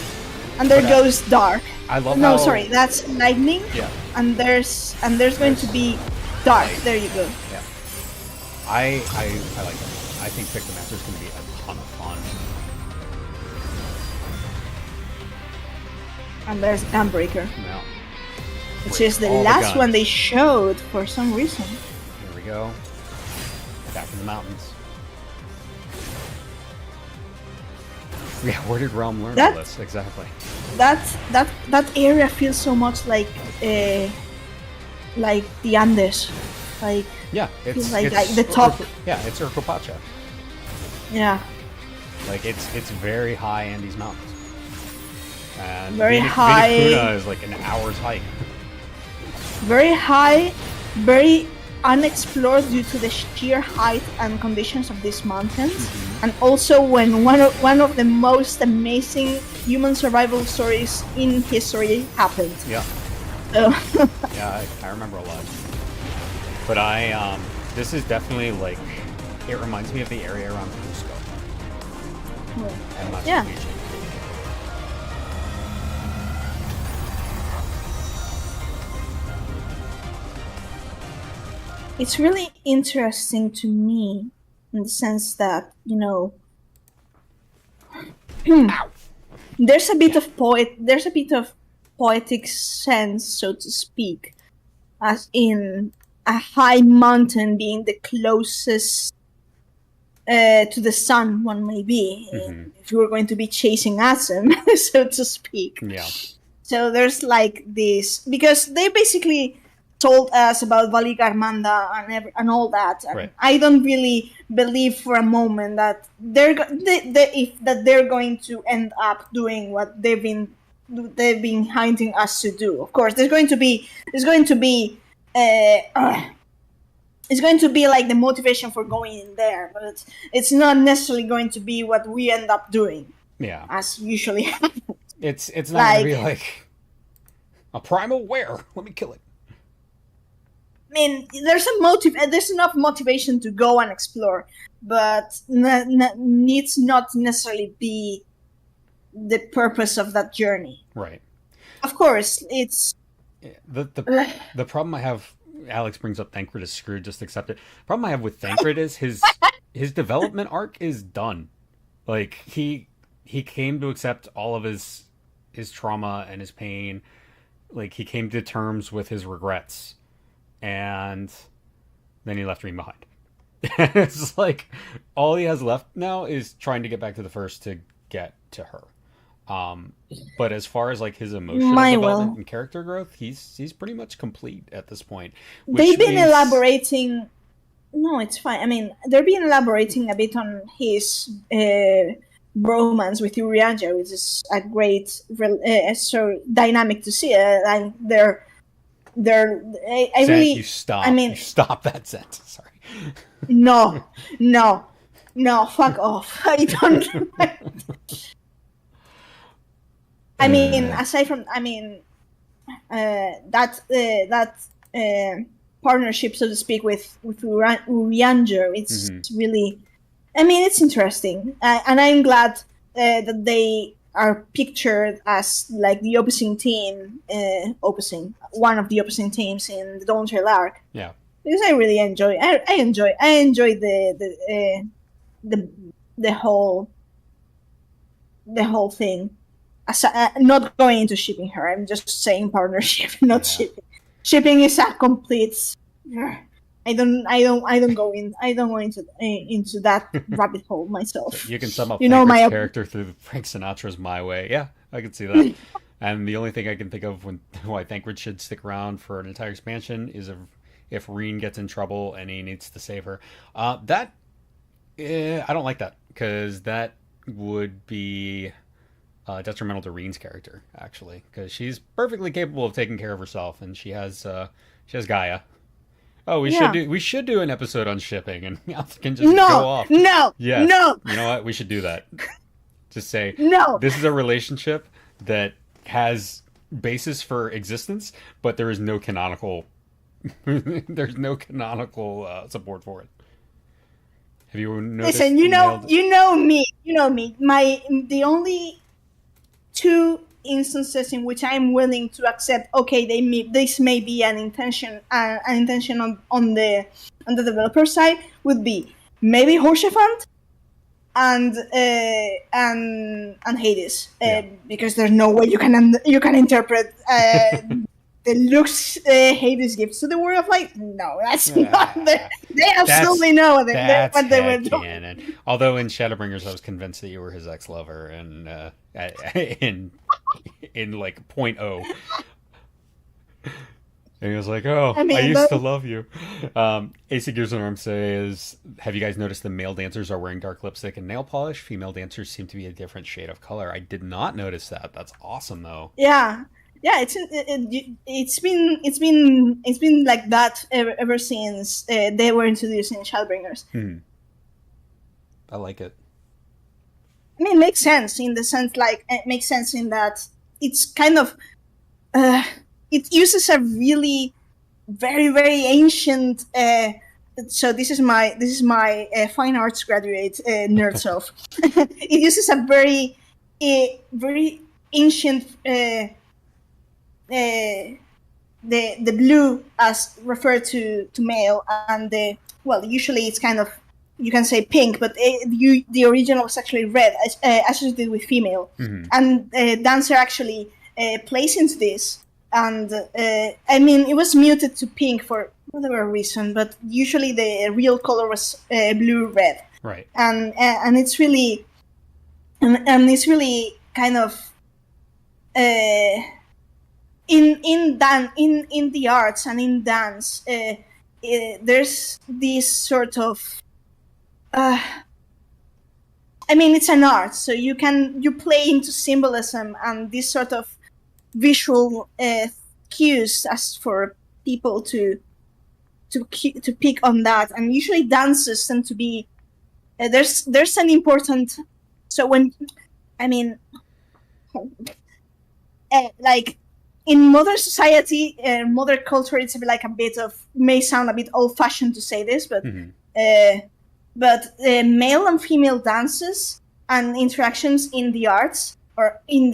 and there goes dark. I love No, how... sorry, that's lightning. Yeah. And there's going to be dark. Light. There you go. Yeah. I like it. I think Pick the Master is going to be a ton of fun. And there's Gunbreaker, No. which is the last one they showed for some reason. Here we go. Back in the mountains. Yeah, where did Realm learn all this? Exactly. That area feels so much like the Andes, like it's like the top. It's Urcopacha. Yeah. Like it's very high Andes Mountains. And Very high. Vinicuna is like an hour's hike. Very high, very unexplored due to the sheer height and conditions of these mountains, and also when one of the most amazing human survival stories in history happened. Yeah. So Yeah, I remember a lot. But this is definitely like, it reminds me of the area around Cusco. And Machu Picchu. It's really interesting to me in the sense that, there's a bit of poetic sense, so to speak, as in a high mountain being the closest to the sun one may be, if you were going to be chasing Asim, so to speak. Yeah. So there's like this, because they basically told us about Valigarmanda and all that, and I don't really believe for a moment that they're going to end up doing what they've been hinting us to do. Of course, it's going to be like the motivation for going in there, but it's not necessarily going to be what we end up doing. Yeah, as usually happens. It's not going to be like a primal where. Let me kill it. I mean, there's enough motivation to go and explore, but needs not necessarily be the purpose of that journey. Right. Of course, it's the problem I have. Alex brings up Thancred is screwed. Just accept it. The problem I have with Thancred is his development arc is done. Like he came to accept all of his trauma and his pain. Like he came to terms with his regrets. And then he left Reem behind. It's like all he has left now is trying to get back to the first to get to her. But as far as like his emotional development and character growth, he's pretty much complete at this point. They've been elaborating. No, it's fine. I mean, they've been elaborating a bit on his bromance with Urianger, which is a great, so dynamic to see. I really. You stop. I mean, you stop that sentence. Sorry. No, fuck off. I don't. I mean, aside from, that partnership, so to speak, with Urianger, it's really, it's interesting, and I'm glad that they are pictured as like the opposing team, one of the opposing teams in the Dawntrail arc. Yeah, because I really enjoy. I enjoy the whole thing. Not going into shipping her. I'm just saying partnership, not shipping. Shipping is a complete. I don't go into that rabbit hole myself. You can sum up my character through Frank Sinatra's "My Way." Yeah, I can see that. And the only thing I can think of why Thancred should stick around for an entire expansion is if Reen gets in trouble and he needs to save her. I don't like that, because that would be detrimental to Reen's character, actually, because she's perfectly capable of taking care of herself, and she has Gaia. Oh, we should do an episode on shipping, and Alpha can just go off. No, Yes. no. You know what? We should do that. Just say, No. this is a relationship that has basis for existence, but there is no canonical. There's no canonical support for it. Have you noticed? Listen, you know me. The only two instances in which I'm willing to accept, okay, this may be an intention on the developer side, would be maybe Horsefant and Hades, because there's no way you can interpret the looks Hades gives to the World of Light. No, that's not. They absolutely know what they were doing. Canon. Although in Shadowbringers, I was convinced that you were his ex-lover, and in like 0.0. And he was like, "Oh, I used to love you." AC Gears on Arm says, "Have you guys noticed the male dancers are wearing dark lipstick and nail polish? Female dancers seem to be a different shade of color." I did not notice that. That's awesome, though. Yeah, it's been like that ever since they were introduced in Shadowbringers. I like it. I mean, it makes sense in that it's kind of it uses a really very, very ancient. So this is my fine arts graduate nerd self. It uses a very ancient. The blue as referred to male, and usually it's kind of, you can say pink, but the original was actually red, associated with female. And Dancer actually plays into this, and I mean, it was muted to pink for whatever reason, but usually the real color was blue red, right? And it's really and it's really kind of in the arts and in dance, there's this sort of I mean, it's an art, so you play into symbolism and this sort of visual cues as for people to pick on that. And usually dances tend to be there's an important, so when I mean like in modern society, modern culture, it's like a bit of, may sound a bit old-fashioned to say this, but male and female dances and interactions in the arts or in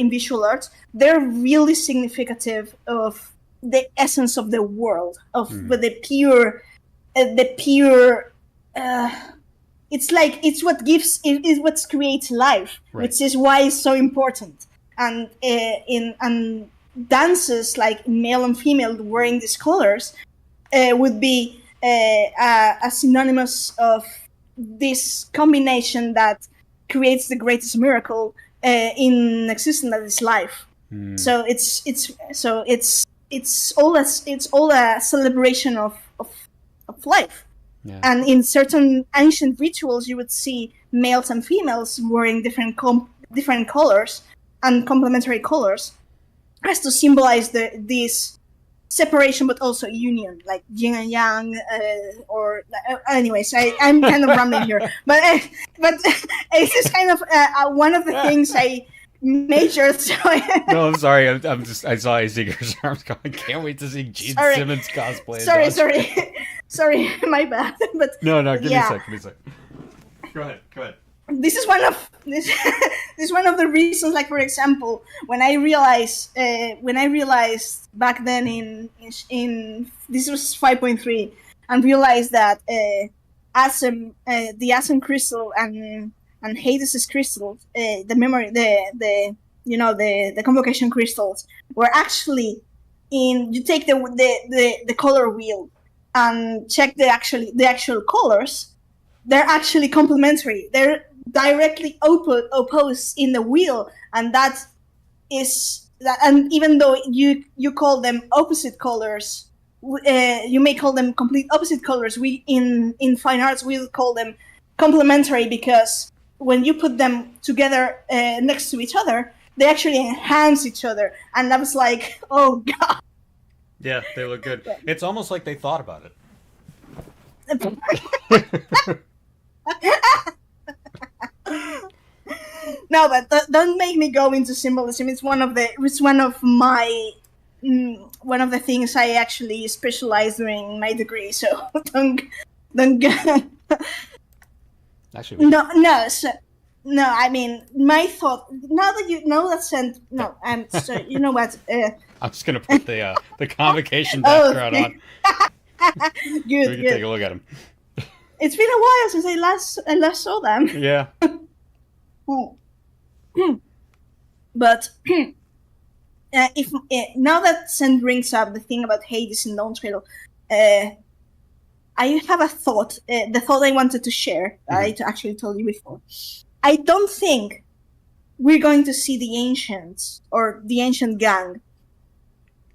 visual arts, they're really significative of the essence of the world, of the pure. It's what creates life, right. Which is why it's so important. And in dances like male and female wearing these colors would be a synonymous of this combination that creates the greatest miracle in existence, that is life. So it's all a celebration of life. Yeah. And in certain ancient rituals, you would see males and females wearing different colors and complementary colors, as to symbolize this separation, but also union, like yin and yang. Anyways, I'm kind of rambling here, but it's just kind of one of the things I majored. So no, I'm sorry. I saw AC Gears Arms going. Can't wait to see Gene Simmons cosplay. Sorry, my bad. But no, give me a sec. Go ahead. This is one of the reasons. Like, for example, when I realized back then in this was 5.3, and realized that the Asm crystal and Hades' crystal, the memory, the convocation crystals were actually in. You take the color wheel and check the actual colors. They're actually complementary. They're directly opposed in the wheel, and that is that. And even though you call them opposite colors, you may call them complete opposite colors. We in fine arts we will call them complementary, because when you put them together next to each other, they actually enhance each other. And I was like, oh god. Yeah, they look good. It's almost like they thought about it. No, but don't make me go into symbolism. It's one of my one of the things I actually specialized during my degree. So don't go. Actually, No. I mean, my thought. Now that you know that sent no, and so you know what? I'm just gonna put the convocation background on. Good. So we can take a look at them. It's been a while since I last saw them. Yeah. But if now that Sen brings up the thing about Hades and Dawntrail, I have a thought. The thought I wanted to share. I actually told you before. I don't think we're going to see the ancients or the ancient gang.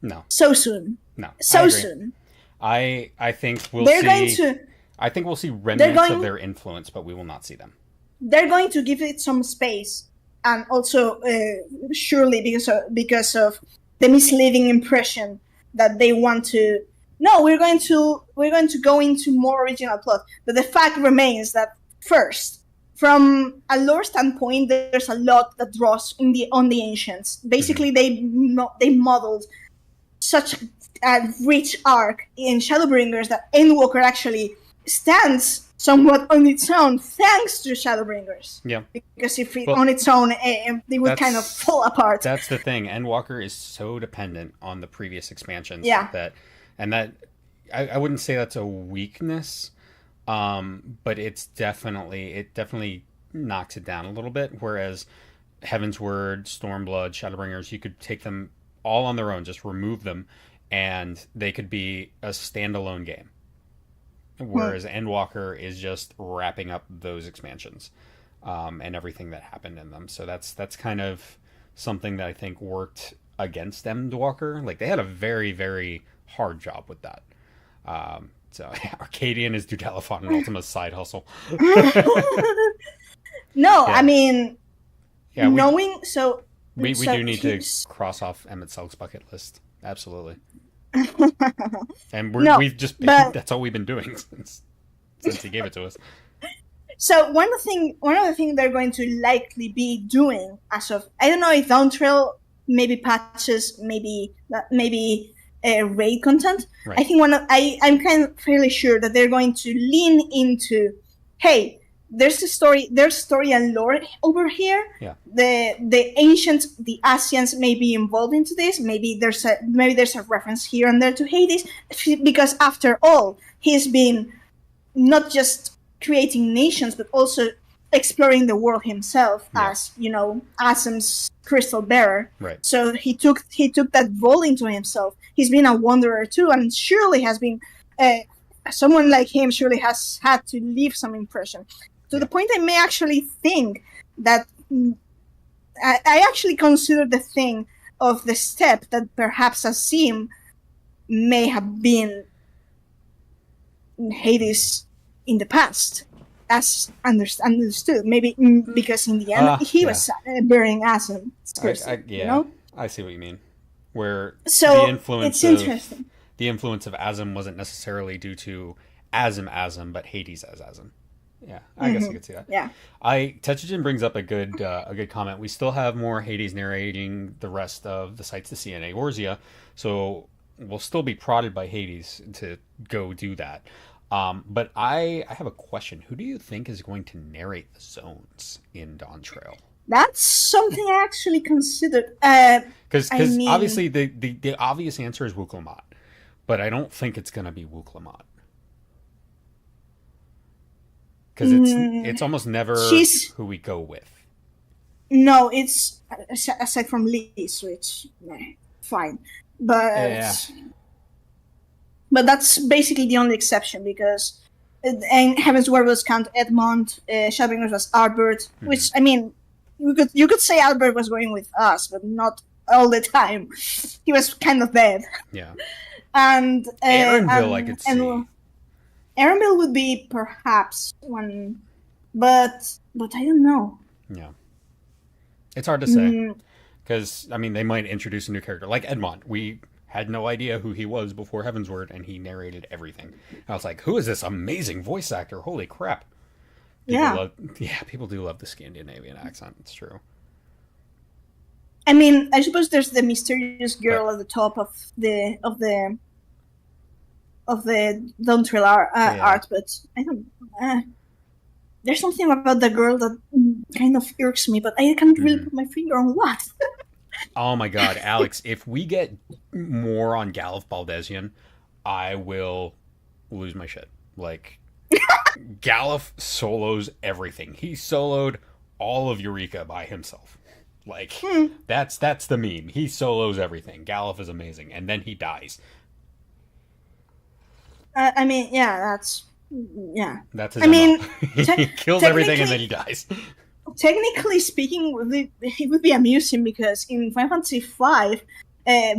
No. So soon. No. So soon. I think we'll They're see. going to. I think we'll see remnants of their influence, but we will not see them. They're going to give it some space, and also surely because of the misleading impression that they want to. No, we're going to go into more original plot, but the fact remains that first, from a lore standpoint, there's a lot that draws on the ancients. Basically, they modeled such a rich arc in Shadowbringers that Endwalker actually stands somewhat on its own thanks to Shadowbringers. Yeah. Because if on its own, they would kind of fall apart. That's the thing. Endwalker is so dependent on the previous expansions. Yeah. That I wouldn't say that's a weakness, but it definitely knocks it down a little bit. Whereas Heaven's Word, Stormblood, Shadowbringers, you could take them all on their own, just remove them, and they could be a standalone game. Whereas Endwalker is just wrapping up those expansions and everything that happened in them. So that's kind of something that I think worked against Endwalker. Like, they had a very, very hard job with that. So Arcadian is Dudelafon and Ultima's side hustle. No, yeah. I mean, yeah, we do need to cross off Emmett Selk's bucket list. Absolutely. And that's all we've been doing since he gave it to us. So one of the things they're going to likely be doing as of, I don't know if Dawntrail, maybe patches, maybe raid content. Right. I think I'm kind of fairly sure that they're going to lean into, hey, there's story and lore over here. Yeah. The ancients, the Asians may be involved into this. Maybe there's a reference here and there to Hades, because after all, he's been not just creating nations, but also exploring the world himself as, Asim's crystal bearer. Right. So he took that role into himself. He's been a wanderer too, and surely has been someone like him surely has had to leave some impression. To the point I may actually think that I actually consider the thing of the step that perhaps Asim may have been Hades in the past, as understood. Maybe because in the end he was bearing Asim. I see what you mean. Where so the influence it's interesting. The influence of Asim wasn't necessarily due to Asim, but Hades as Asim. Yeah, I guess I could see that. Yeah. Tetsugen brings up a good comment. We still have more Hades narrating the rest of the sights to see in Eorzea, so we'll still be prodded by Hades to go do that. But I have a question. Who do you think is going to narrate the zones in Dawntrail? That's something I actually considered. Because obviously the obvious answer is Wuklamot, but I don't think it's going to be Wuklamot. Because it's almost never who we go with. No, it's aside from Lise, which fine, but that's basically the only exception, because and Heaven's Word was Count Edmond, Shadowbringers was Albert, which I mean, you could say Albert was going with us, but not all the time. He was kind of dead. Yeah. And Aaronville, I could see. Aaronville would be perhaps one but I don't know. Yeah. It's hard to say. Because, I mean, they might introduce a new character. Like Edmond. We had no idea who he was before Heavensward, and he narrated everything. I was like, who is this amazing voice actor? Holy crap. People do love the Scandinavian accent. It's true. I mean, I suppose there's the mysterious girl at the top of the Dawntrail art, but I don't. There's something about the girl that kind of irks me, but I can't really put my finger on what. Oh my god, Alex, if we get more on Galuf Baldesian, I will lose my shit. Like, Galuf solos everything. He soloed all of Eureka by himself. Like, that's the meme. He solos everything. Galuf is amazing. And then he dies. I mean, that's That's his MO. He kills everything and then he dies. Technically speaking, it would be amusing because in Final Fantasy V,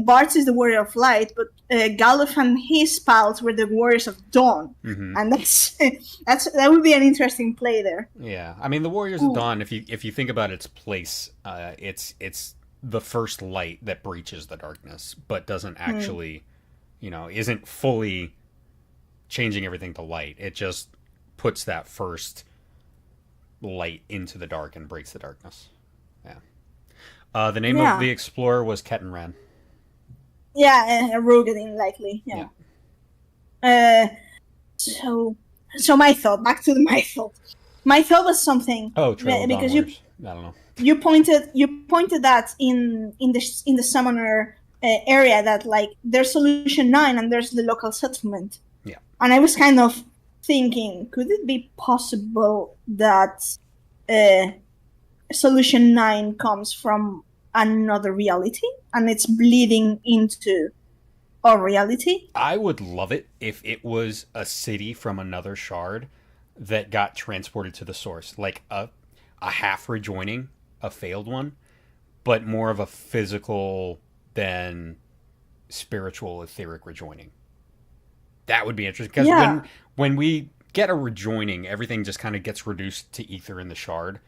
Bart is the Warrior of Light, but Galuf and his pals were the Warriors of Dawn, and that would be an interesting play there. Yeah, I mean the Warriors of Dawn. If you think about its place, it's the first light that breaches the darkness, but doesn't actually, isn't fully changing everything to light. It just puts that first light into the dark and breaks the darkness. Yeah. The name of the explorer was Kettenran. Yeah, Rogadin, likely. Yeah. So my thought. Back to my thought. My thought was something. Oh, Trail because I don't know. You pointed that in the summoner area that like there's Solution 9 and there's the local settlement. Yeah. And I was kind of thinking, could it be possible that Solution 9 comes from another reality and it's bleeding into our reality? I would love it if it was a city from another shard that got transported to the source, like a half rejoining, a failed one, but more of a physical than spiritual etheric rejoining. That would be interesting because when we get a rejoining, everything just kind of gets reduced to ether in the shard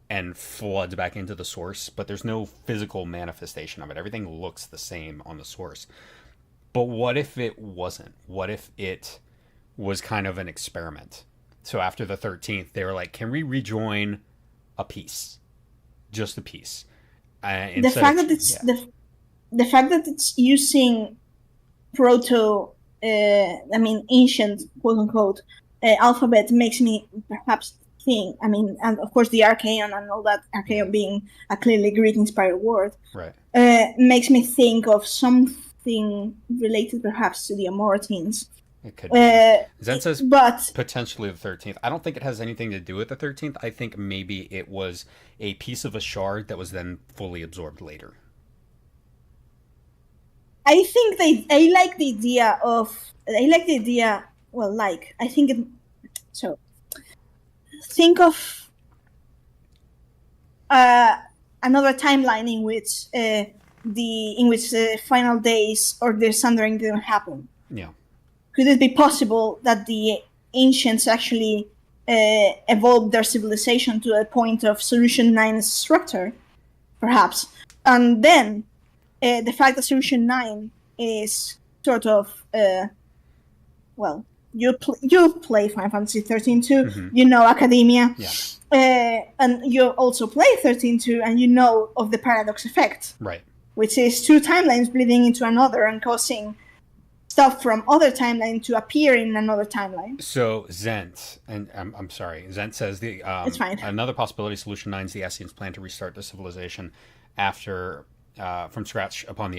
and floods back into the source, but there's no physical manifestation of it. Everything looks the same on the source. But what if it wasn't? What if it was kind of an experiment? So after the 13th, they were like, can we rejoin a piece? Just a piece. The fact that it's using ancient, quote unquote, alphabet makes me perhaps think, and of course the Archaeon and all that, Archaeon being a clearly Greek-inspired word, right? Makes me think of something related perhaps to the Amortines. It could be. Zen says potentially the 13th. I don't think it has anything to do with the 13th. I think maybe it was a piece of a shard that was then fully absorbed later. I think I like the idea. Think of another timeline in which the final days or the Sundering didn't happen. Yeah. Could it be possible that the ancients actually evolved their civilization to a point of Solution 9's structure, perhaps, and then the fact that Solution 9 is sort of you play Final Fantasy 13 too, Academia, and you also play 13 too, and you know of the paradox effect, right? Which is two timelines bleeding into another and causing stuff from other timeline to appear in another timeline. So Zent, and I'm sorry, Zent says it's fine. Another possibility, Solution 9 is the Essenes plan to restart the civilization after from scratch upon the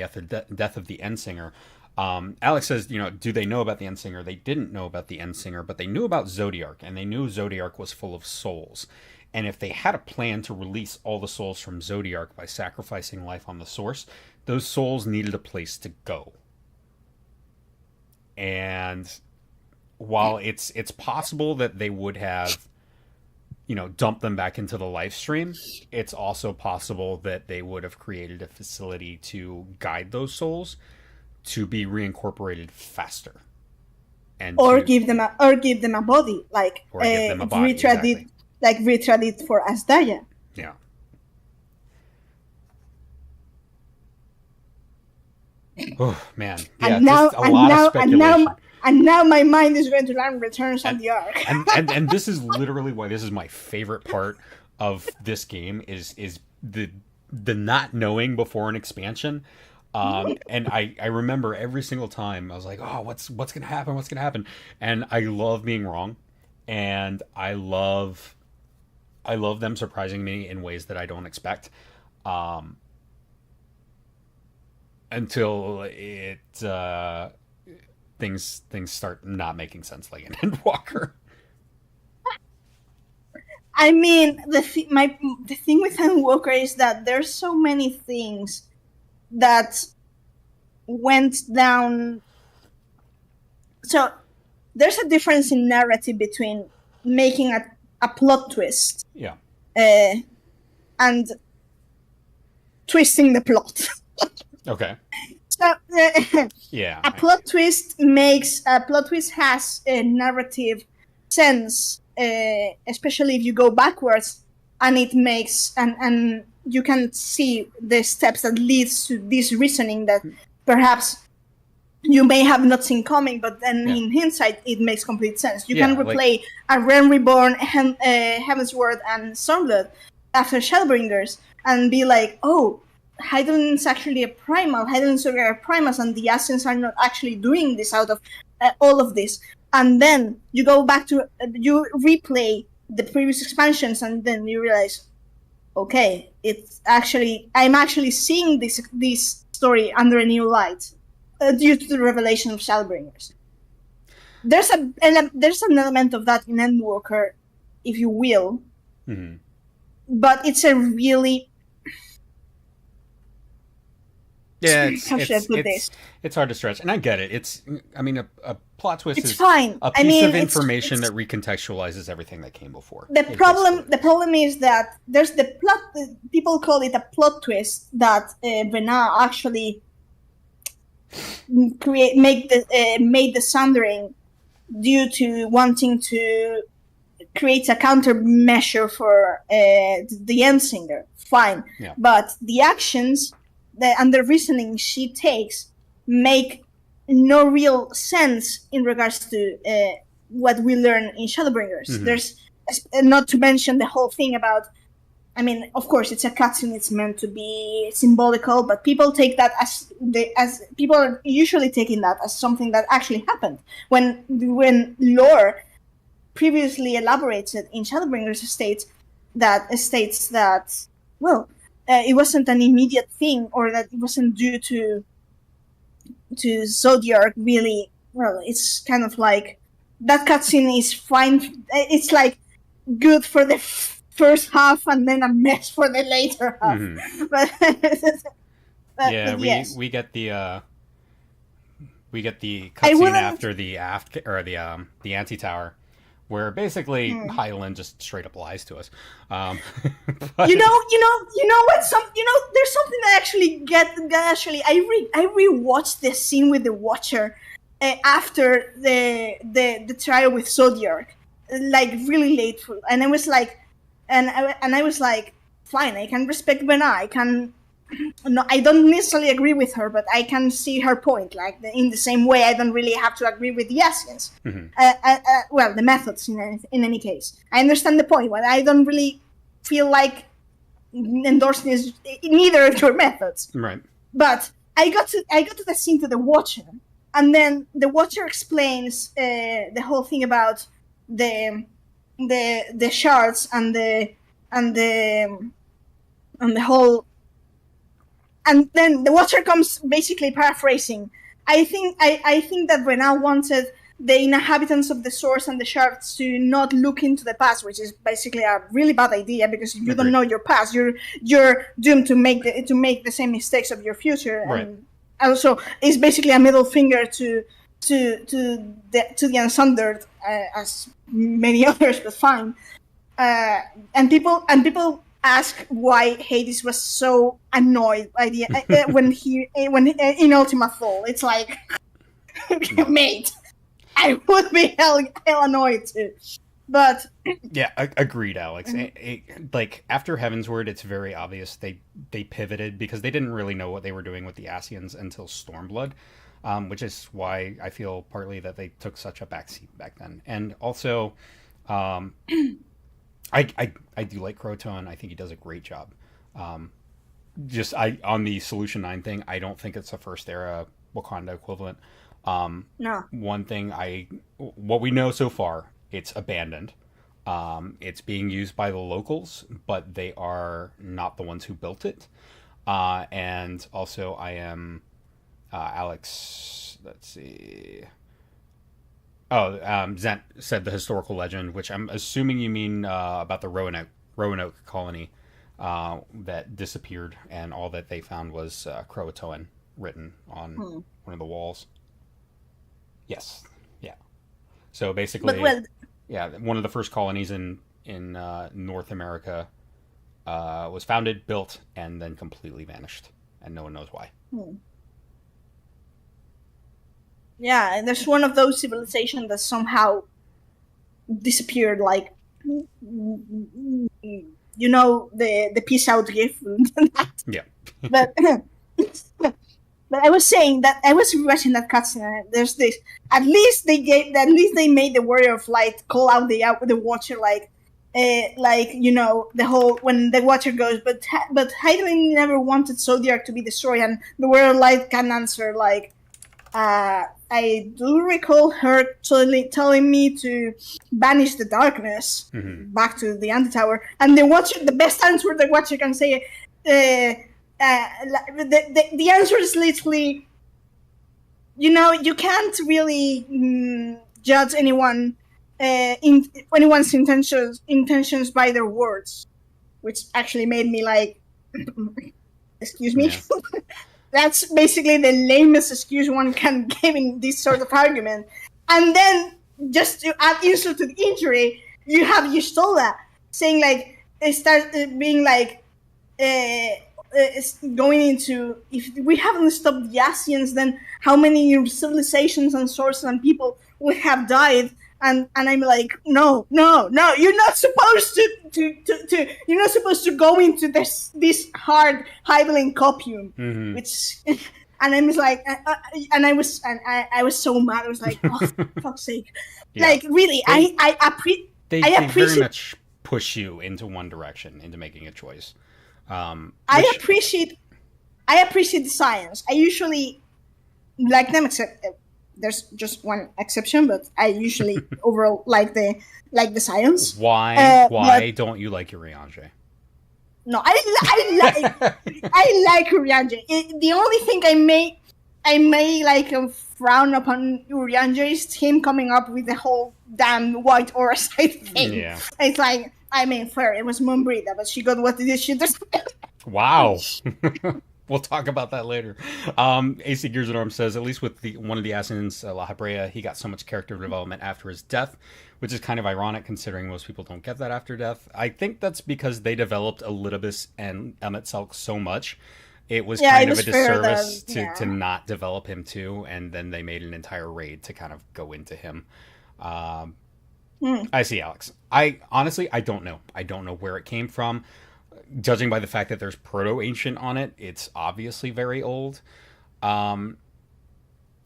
death of the Endsinger. Alex says, do they know about the Endsinger? They didn't know about the Endsinger, but they knew about Zodiark, and they knew Zodiark was full of souls. And if they had a plan to release all the souls from Zodiark by sacrificing life on the source, those souls needed a place to go. And while it's possible that they would have, dumped them back into the life stream, it's also possible that they would have created a facility to guide those souls to be reincorporated faster, and give them a body, like give them a body, exactly. like Ritra did for Asdaya. Yeah. Oh man, yeah, just a lot of speculation. And now my mind is going to learn Returns on the Ark. and this is literally why this is my favorite part of this game is the not knowing before an expansion. And I remember every single time I was like, oh, what's gonna happen, and I love being wrong, and I love them surprising me in ways that I don't expect, until things start not making sense, like in Endwalker. I mean, the thing with Endwalker is that there's so many things that went down. So there's a difference in narrative between making a plot twist, Yeah. And twisting the plot. Okay. So Yeah. a plot twist has a narrative sense, especially if you go backwards, and it makes and you can see the steps that leads to this reasoning that perhaps you may have not seen coming, but then in hindsight it makes complete sense. You can replay a Realm Reborn, Heavensward, and Stormblood after Shadowbringers and be like, oh, Heidel's actually a primal, Heidel's are primals, and the Ascians are not actually doing this out of all of this. And then you go back to, you replay the previous expansions, and then you realize, okay, I'm actually seeing this story under a new light due to the revelation of Shadowbringers. There's an element of that in Endwalker, if you will, but it's a really it's hard to stretch, and I get it. A plot twist is fine. A piece of information that recontextualizes everything that came before. The problem is that there's the plot. People call it a plot twist that Venat actually made the Sundering due to wanting to create a countermeasure for the Endsinger. Fine, but the actions and the reasoning she takes make no real sense in regards to what we learn in Shadowbringers. There's not to mention the whole thing about, I mean, of course it's a cutscene, it's meant to be symbolical, but people take that as people are usually taking that as something that actually happened. When lore previously elaborated in Shadowbringers states that well, it wasn't an immediate thing, or that it wasn't due to Zodiac. Really, well, it's kind of like that cutscene is fine. It's like good for the first half and then a mess for the later half. But we get the cutscene after the anti-tower, where basically Hydaelyn just straight up lies to us. But... you know what? There's something that actually I rewatched the scene with the Watcher after the trial with Zodiac, like really late, and I was like, I was like, fine, I can respect Venat. No, I don't necessarily agree with her, but I can see her point. Like in the same way, I don't really have to agree with the Ascians. Well, the methods in any case. I understand the point, but I don't really feel like endorsing neither of your methods. Right. But I got to the scene to the Watcher, and then the Watcher explains the whole thing about the shards and the whole. And then the Watcher comes, basically paraphrasing. I think that Venat wanted the inhabitants of the Source and the Shards to not look into the past, which is basically a really bad idea, because if you don't know your past, you're doomed to make the same mistakes of your future. Right. And also, it's basically a middle finger to the Unsundered, as many others, but fine. And people ask why Hades was so annoyed by the when in Ultima Thule. It's like, mate, I would be hell annoyed too. But Yeah, agreed, Alex. Like after Heavensward, it's very obvious they pivoted because they didn't really know what they were doing with the Ascians until Stormblood, which is why I feel partly that they took such a backseat back then. And also, um, I do like Croton. I think he does a great job. Um, just I on the Solution 9 thing, I don't think it's a first era Wakanda equivalent. no. One thing what we know so far, it's abandoned. It's being used by the locals, but they are not the ones who built it. And also, I am Alex. Let's see. Oh, Zent said the historical legend, which I'm assuming you mean about the Roanoke colony that disappeared, and all that they found was Croatoan written on one of the walls. Yes, yeah. So basically, yeah, one of the first colonies in North America was founded, built, and then completely vanished, and no one knows why. Yeah, and there's one of those civilizations that somehow disappeared, like the peace out gift. Yeah. But but I was saying that I was watching that cutscene. And there's this. At least they made the Warrior of Light call out the Watcher, like the whole when the Watcher goes. But Heidelin never wanted Zodiac to be destroyed, and the Warrior of Light can answer like. I do recall her telling me to banish the darkness back to the Antitower, and the best answer the Watcher can say, the answer is literally, you can't really judge anyone's intentions by their words, which actually made me like, excuse me. Yeah. That's basically the lamest excuse one can give in this sort of argument. And then, just to add insult to the injury, you have Yustola saying like, it starts being like, it's going into, if we haven't stopped the Asians, then how many civilizations and sources and people would have died? And I'm like, no, you're not supposed to you're not supposed to go into this hard Hyberlin copium, which, and I was like, I was so mad. I was like, oh, for fuck's sake, yeah. Like really, I appreciate. They very much push you into one direction, into making a choice. I appreciate the science. I usually like them, except. There's just one exception, but I usually overall like the science. Why don't you like Urianger? No, I like Urianger. The only thing I may like frown upon Urianger is him coming up with the whole damn white aura side thing. Yeah. It's like, I mean, fair, it was Moonbrita, but she got what she just. Wow. We'll talk about that later. AC Gears and Arms says, at least with one of the Assassins, La Habrea, he got so much character development after his death, which is kind of ironic considering most people don't get that after death. I think that's because they developed Elidibus and Emet-Selch so much. It was kind of a disservice to not develop him too, and then they made an entire raid to kind of go into him. I see, Alex. I don't know. I don't know where it came from. Judging by the fact that there's proto-ancient on it, it's obviously very old. And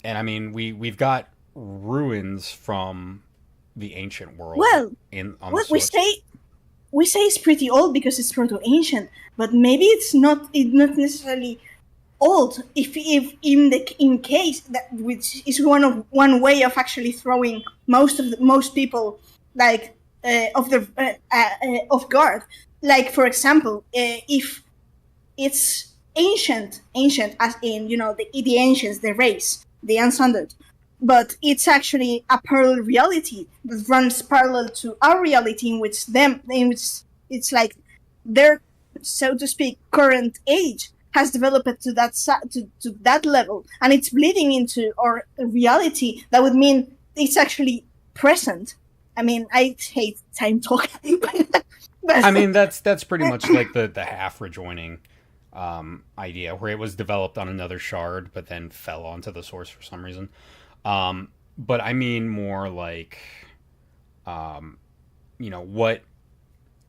I mean, we've got ruins from the ancient world. Well, we say it's pretty old because it's proto-ancient, but maybe it's not necessarily old. If in case that, which is one way of actually throwing most people like off guard. Like, for example, if it's ancient as in, the ancients, the race, the unsundered, but it's actually a parallel reality that runs parallel to our reality in which it's like their, so to speak, current age has developed to that level, and it's bleeding into our reality. That would mean it's actually present. I mean, I hate time talking. I mean, that's pretty much like the half rejoining idea, where it was developed on another shard, but then fell onto the source for some reason. But I mean more like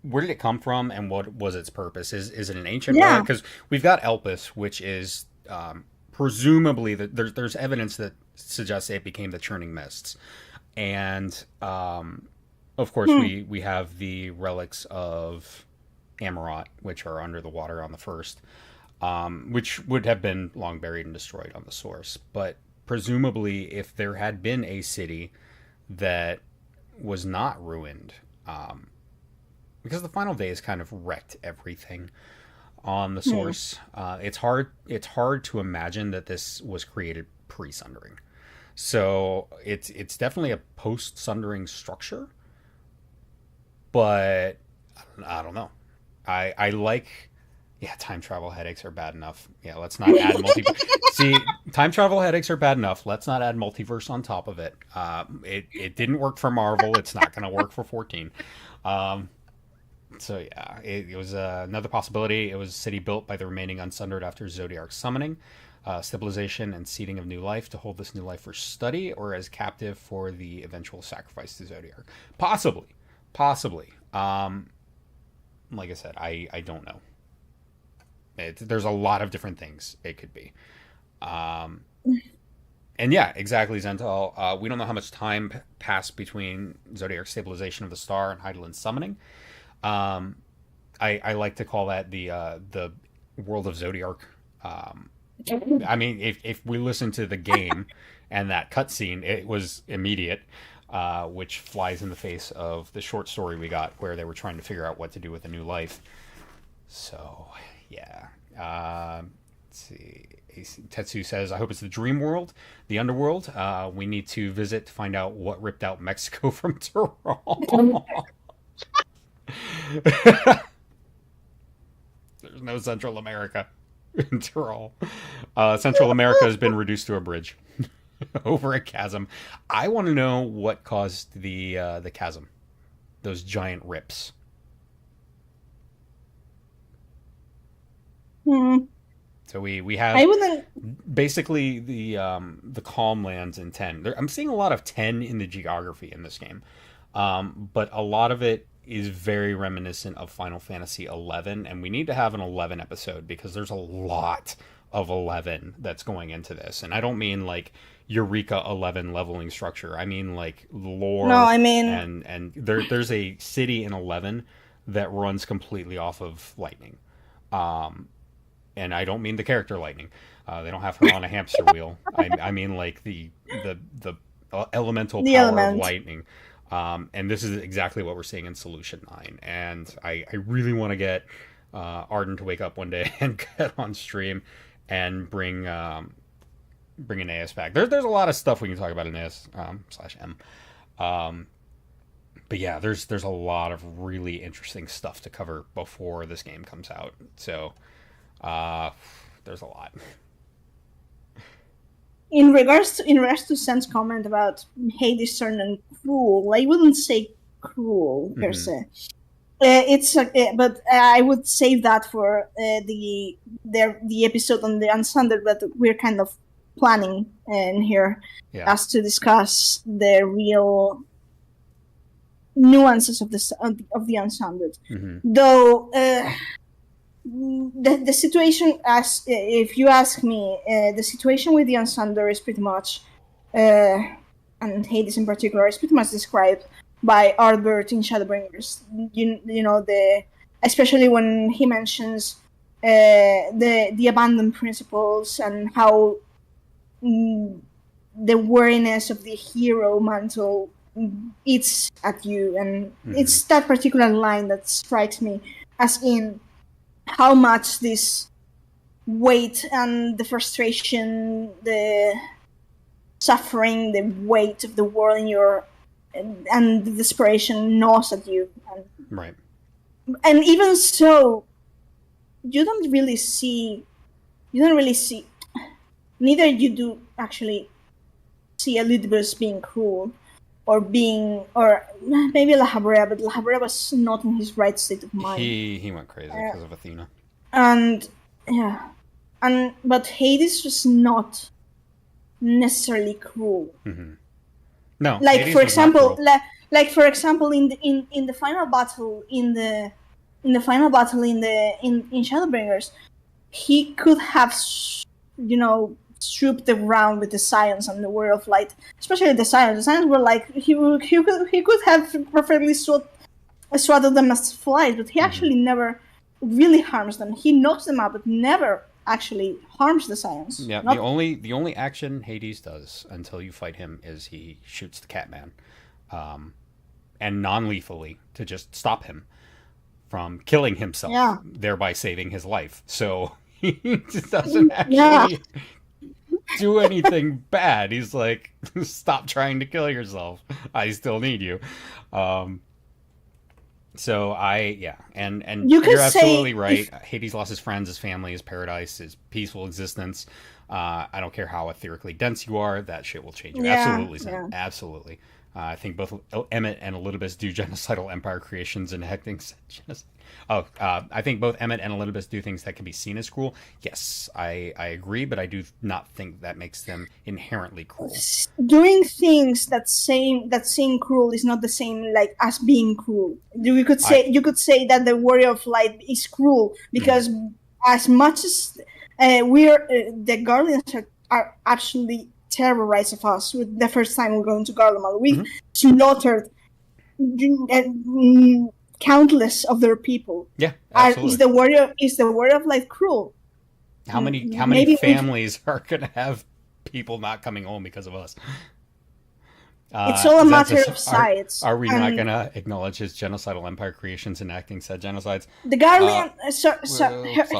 where did it come from and what was its purpose? Is it an ancient Yeah. relic? Because we've got Elpis, which is presumably that there's evidence that suggests it became the churning mists, and of course we have the relics of Amarot, which are under the water on the first, which would have been long buried and destroyed on the source. But presumably, if there had been a city that was not ruined, because the final days kind of wrecked everything on the source. It's hard to imagine that this was created pre-sundering. So it's definitely a post-sundering structure, but I don't know. I like, yeah, time travel headaches are bad enough. Yeah, let's not add See, time travel headaches are bad enough. Let's not add multiverse on top of it. It didn't work for Marvel. It's not going to work for 14. So yeah, it was another possibility. It was a city built by the remaining Unsundered after Zodiark's summoning, stabilization and seeding of new life to hold this new life for study or as captive for the eventual sacrifice to Zodiark. Possibly. Like I said, I don't know. There's a lot of different things it could be. And yeah, exactly, Zental. We don't know how much time passed between Zodiark's stabilization of the star and Heidelin's summoning. I like to call that the world of Zodiark. I mean, if we listen to the game and that cutscene, it was immediate, which flies in the face of the short story we got where they were trying to figure out what to do with a new life. So, yeah. Let's see. Tetsu says, I hope it's the dream world, the underworld. We need to visit to find out what ripped out Mexico from Tyrol. There's no Central America in Tyrol. Central America has been reduced to a bridge over a chasm. I want to know what caused the chasm, those giant rips. So we have basically the calm lands in 10. I'm seeing a lot of 10 in the geography in this game, but a lot of it is very reminiscent of Final Fantasy 11, and we need to have an 11 episode because there's a lot of 11 that's going into this. And I don't mean like Eureka 11 leveling structure. I mean like lore. No, I mean, and there's a city in 11 that runs completely off of lightning. And I don't mean the character lightning. They don't have her on a hamster wheel. I mean like the elemental power of lightning. And this is exactly what we're seeing in Solution 9. And I really want to get Arden to wake up one day and get on stream and bring Aeneas back. There's a lot of stuff we can talk about in Aeneas /M. But yeah, there's a lot of really interesting stuff to cover before this game comes out. So there's a lot. In regards to Sen's comment about Hades turning cruel, I wouldn't say cruel per se. But I would save that for the episode on the Unsundered that we're kind of planning in here, as to discuss the real nuances of the Unsundered. Though the situation, as if you ask me, the situation with the Unsundered is pretty much, and Hades in particular, is pretty much described by Albert in Shadowbringers. You know, especially when he mentions the abandoned principles and how the wariness of the hero mantle eats at you, and it's that particular line that strikes me, as in how much this weight and the frustration, the suffering, the weight of the world in your and the desperation gnaws at you. Right. And even so, you don't really see, neither you do actually see Elidibus being cruel, or maybe La Habrea, but La Habrea was not in his right state of mind. He went crazy because of Athena. And but Hades was not necessarily cruel. No, like Hades for example, like for example, in the final battle in Shadowbringers, he could have, swooped the ground with the Scions and the Warrior of Light, especially the Scions. The Scions were like he could have perfectly swatted them as flies, but he actually never really harms them. He knocks them out, but never actually harms the Scions. Yeah, the only action Hades does until you fight him is he shoots the Catman, and non-lethally to just stop him from killing himself, thereby saving his life. So he just doesn't actually do anything bad. He's like, stop trying to kill yourself. I still need you. So and you're absolutely right. Hades lost his friends, his family, his paradise, his peaceful existence. I don't care how etherically dense you are, that shit will change you. Absolutely, Sam. Absolutely. I think both Emmett and Elidibus do genocidal empire creations and hecting. I think both Emmett and Elidibus do things that can be seen as cruel. Yes, I agree, but I do not think that makes them inherently cruel. Doing things that seem cruel is not the same like as being cruel. You could say that the Warrior of Light is cruel because as much as the Guardians are actually terrorized of us. With the first time we go into Garlemald, we slaughtered countless of their people. Yeah, absolutely. Is the Warrior of Light cruel? How many families are going to have people not coming home because of us? It's all a matter of sides. Are we not going to acknowledge his genocidal empire creations and acting said genocides? The Guardian...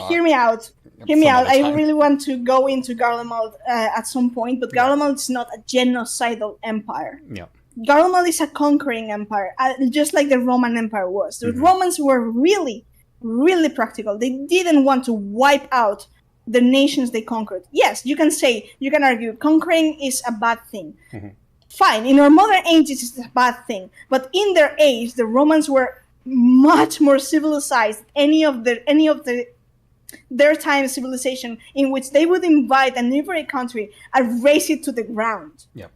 hear me out. Hear me out. I really want to go into Garlemald at some point, but Garlemald is not a genocidal empire. Yeah. Garlemald is a conquering empire, just like the Roman Empire was. The Romans were really, really practical. They didn't want to wipe out the nations they conquered. Yes, you can argue, conquering is a bad thing. Fine, in our modern ages it's a bad thing, but in their age the Romans were much more civilized. Any of their time civilization in which they would invite a neighboring country and raze it to the ground. Yep.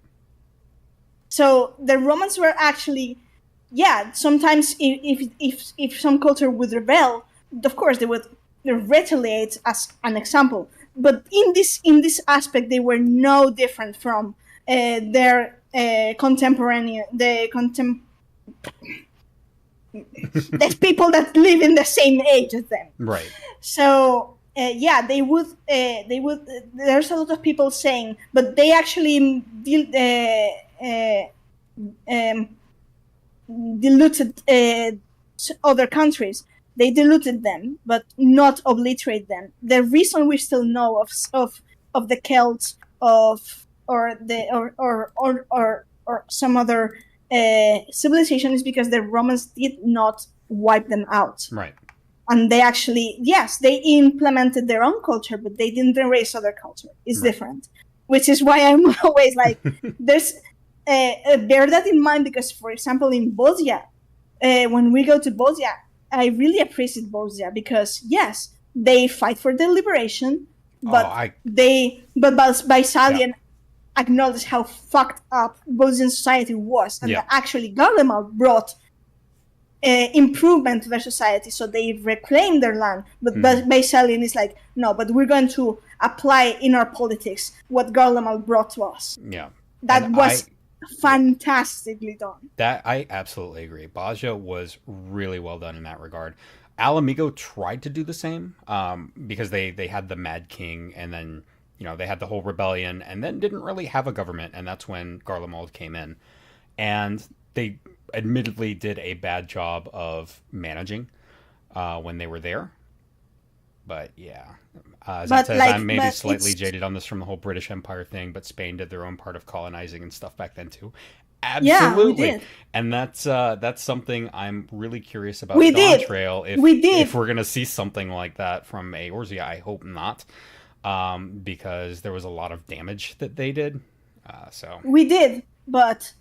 So the Romans were actually, sometimes if some culture would rebel, of course they would retaliate as an example. But in this aspect, they were no different from their contemporary, the people that live in the same age as them. Right. So they would. There's a lot of people saying, but they actually diluted other countries. They diluted them, but not obliterate them. The reason we still know of the Celts or some other civilization is because the Romans did not wipe them out. Right. And they actually, they implemented their own culture, but they didn't erase other culture. It's different. Which is why I'm always like, there's bear that in mind, because, for example, in Bosnia, when we go to Bosnia, I really appreciate Bosnia because, yes, they fight for their liberation, but Baisalian acknowledged how fucked up Bosnian society was, and that actually Garlemald brought improvement to their society, so they reclaimed their land. But Baisalian is like, no, but we're going to apply in our politics what Garlemald brought to us. Yeah. That was fantastically done. That I absolutely agree. Bosnia was really well done in that regard. Alamigo tried to do the same because they had the Mad King, and then they had the whole rebellion, and then didn't really have a government, and that's when Garlemald came in, and they admittedly did a bad job of managing when they were there. But as I said, I'm maybe slightly jaded on this from the whole British Empire thing, but Spain did their own part of colonizing and stuff back then too. Absolutely. Yeah, and that's something I'm really curious about. Dawntrail. If we're gonna see something like that from Eorzea, I hope not, because there was a lot of damage that they did. We did, but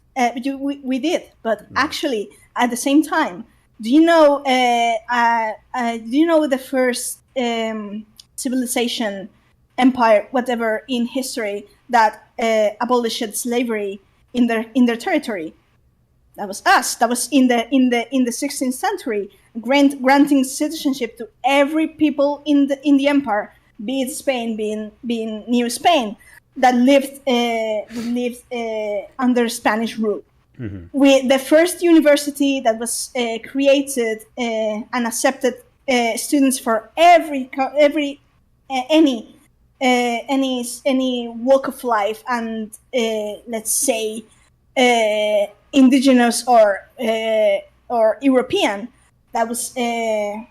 actually at the same time, do you know the first civilization, empire, whatever, in history that abolished slavery in their territory? That was us. That was in the 16th century, granting citizenship to every people in the empire, be it Spain, being New Spain, that lived under Spanish rule. We the first university that was created and accepted students for any walk of life, and let's say indigenous or European. That was I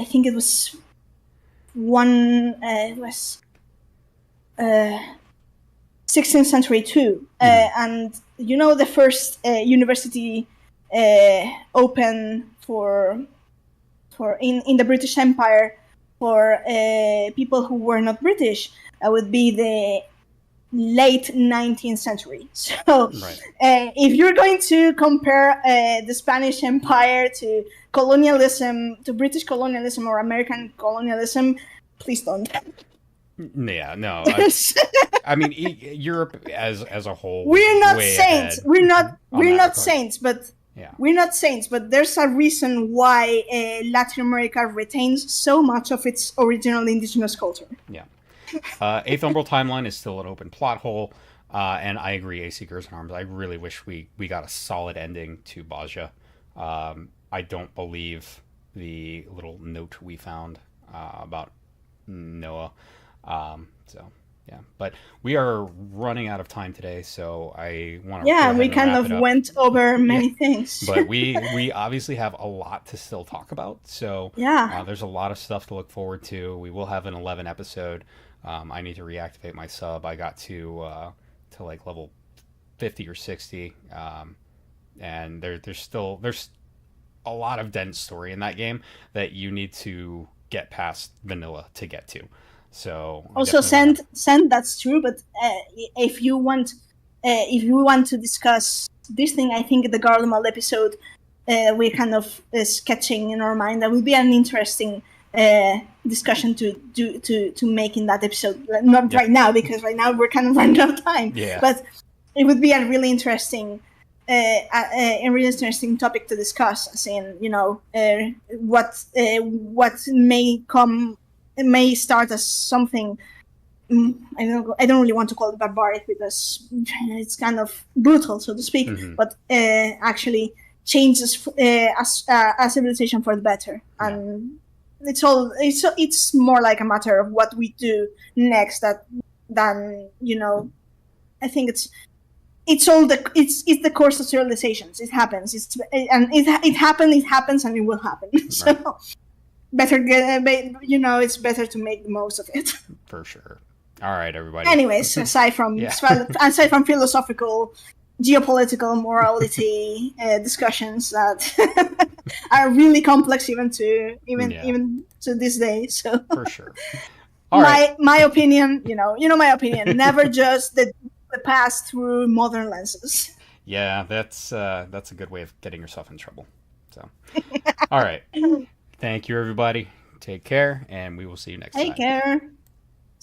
think it was one. It was 16th century too, and the first university open for in the British Empire for people who were not British. That would be the late 19th century. So if you're going to compare the Spanish Empire to colonialism, to British colonialism or American colonialism, please don't. Yeah, no. I mean, Europe as a whole. We're not saints. We're not saints, but yeah. We're not saints. But there's a reason why Latin America retains so much of its original indigenous culture. Yeah. Eighth Umbral Timeline is still an open plot hole, and I agree. A Seekers in Arms. I really wish we got a solid ending to Baja. I don't believe the little note we found about Noah. So yeah, but we are running out of time today, so I want to. Yeah, we kind of went over many things. But we obviously have a lot to still talk about. So yeah, there's a lot of stuff to look forward to. We will have an 11 episode. I need to reactivate my sub. I got to like level 50 or 60, and there's a lot of dense story in that game that you need to get past vanilla to get to. So also send that's true, but if you want to discuss this thing, I think the Garlemald episode we're kind of sketching in our mind, that would be an interesting discussion to make in that episode. Not right now, because right now we're kind of running out of time. Yeah. But it would be a really interesting topic to discuss, as in, what may come. It may start as something. I don't really want to call it barbaric, because it's kind of brutal, so to speak. Mm-hmm. But actually changes a civilization for the better, and it's more like a matter of what we do next than I think it's the course of civilizations. It happens. It happens, and it will happen. Right. So. It's better to make the most of it. For sure. All right, everybody. Anyways, aside from philosophical, geopolitical, morality discussions that are really complex even to this day. So for sure. All right. My opinion, my opinion. Never judge the past through modern lenses. Yeah, that's a good way of getting yourself in trouble. So, all right. Thank you, everybody. Take care, and we will see you next time. Take care.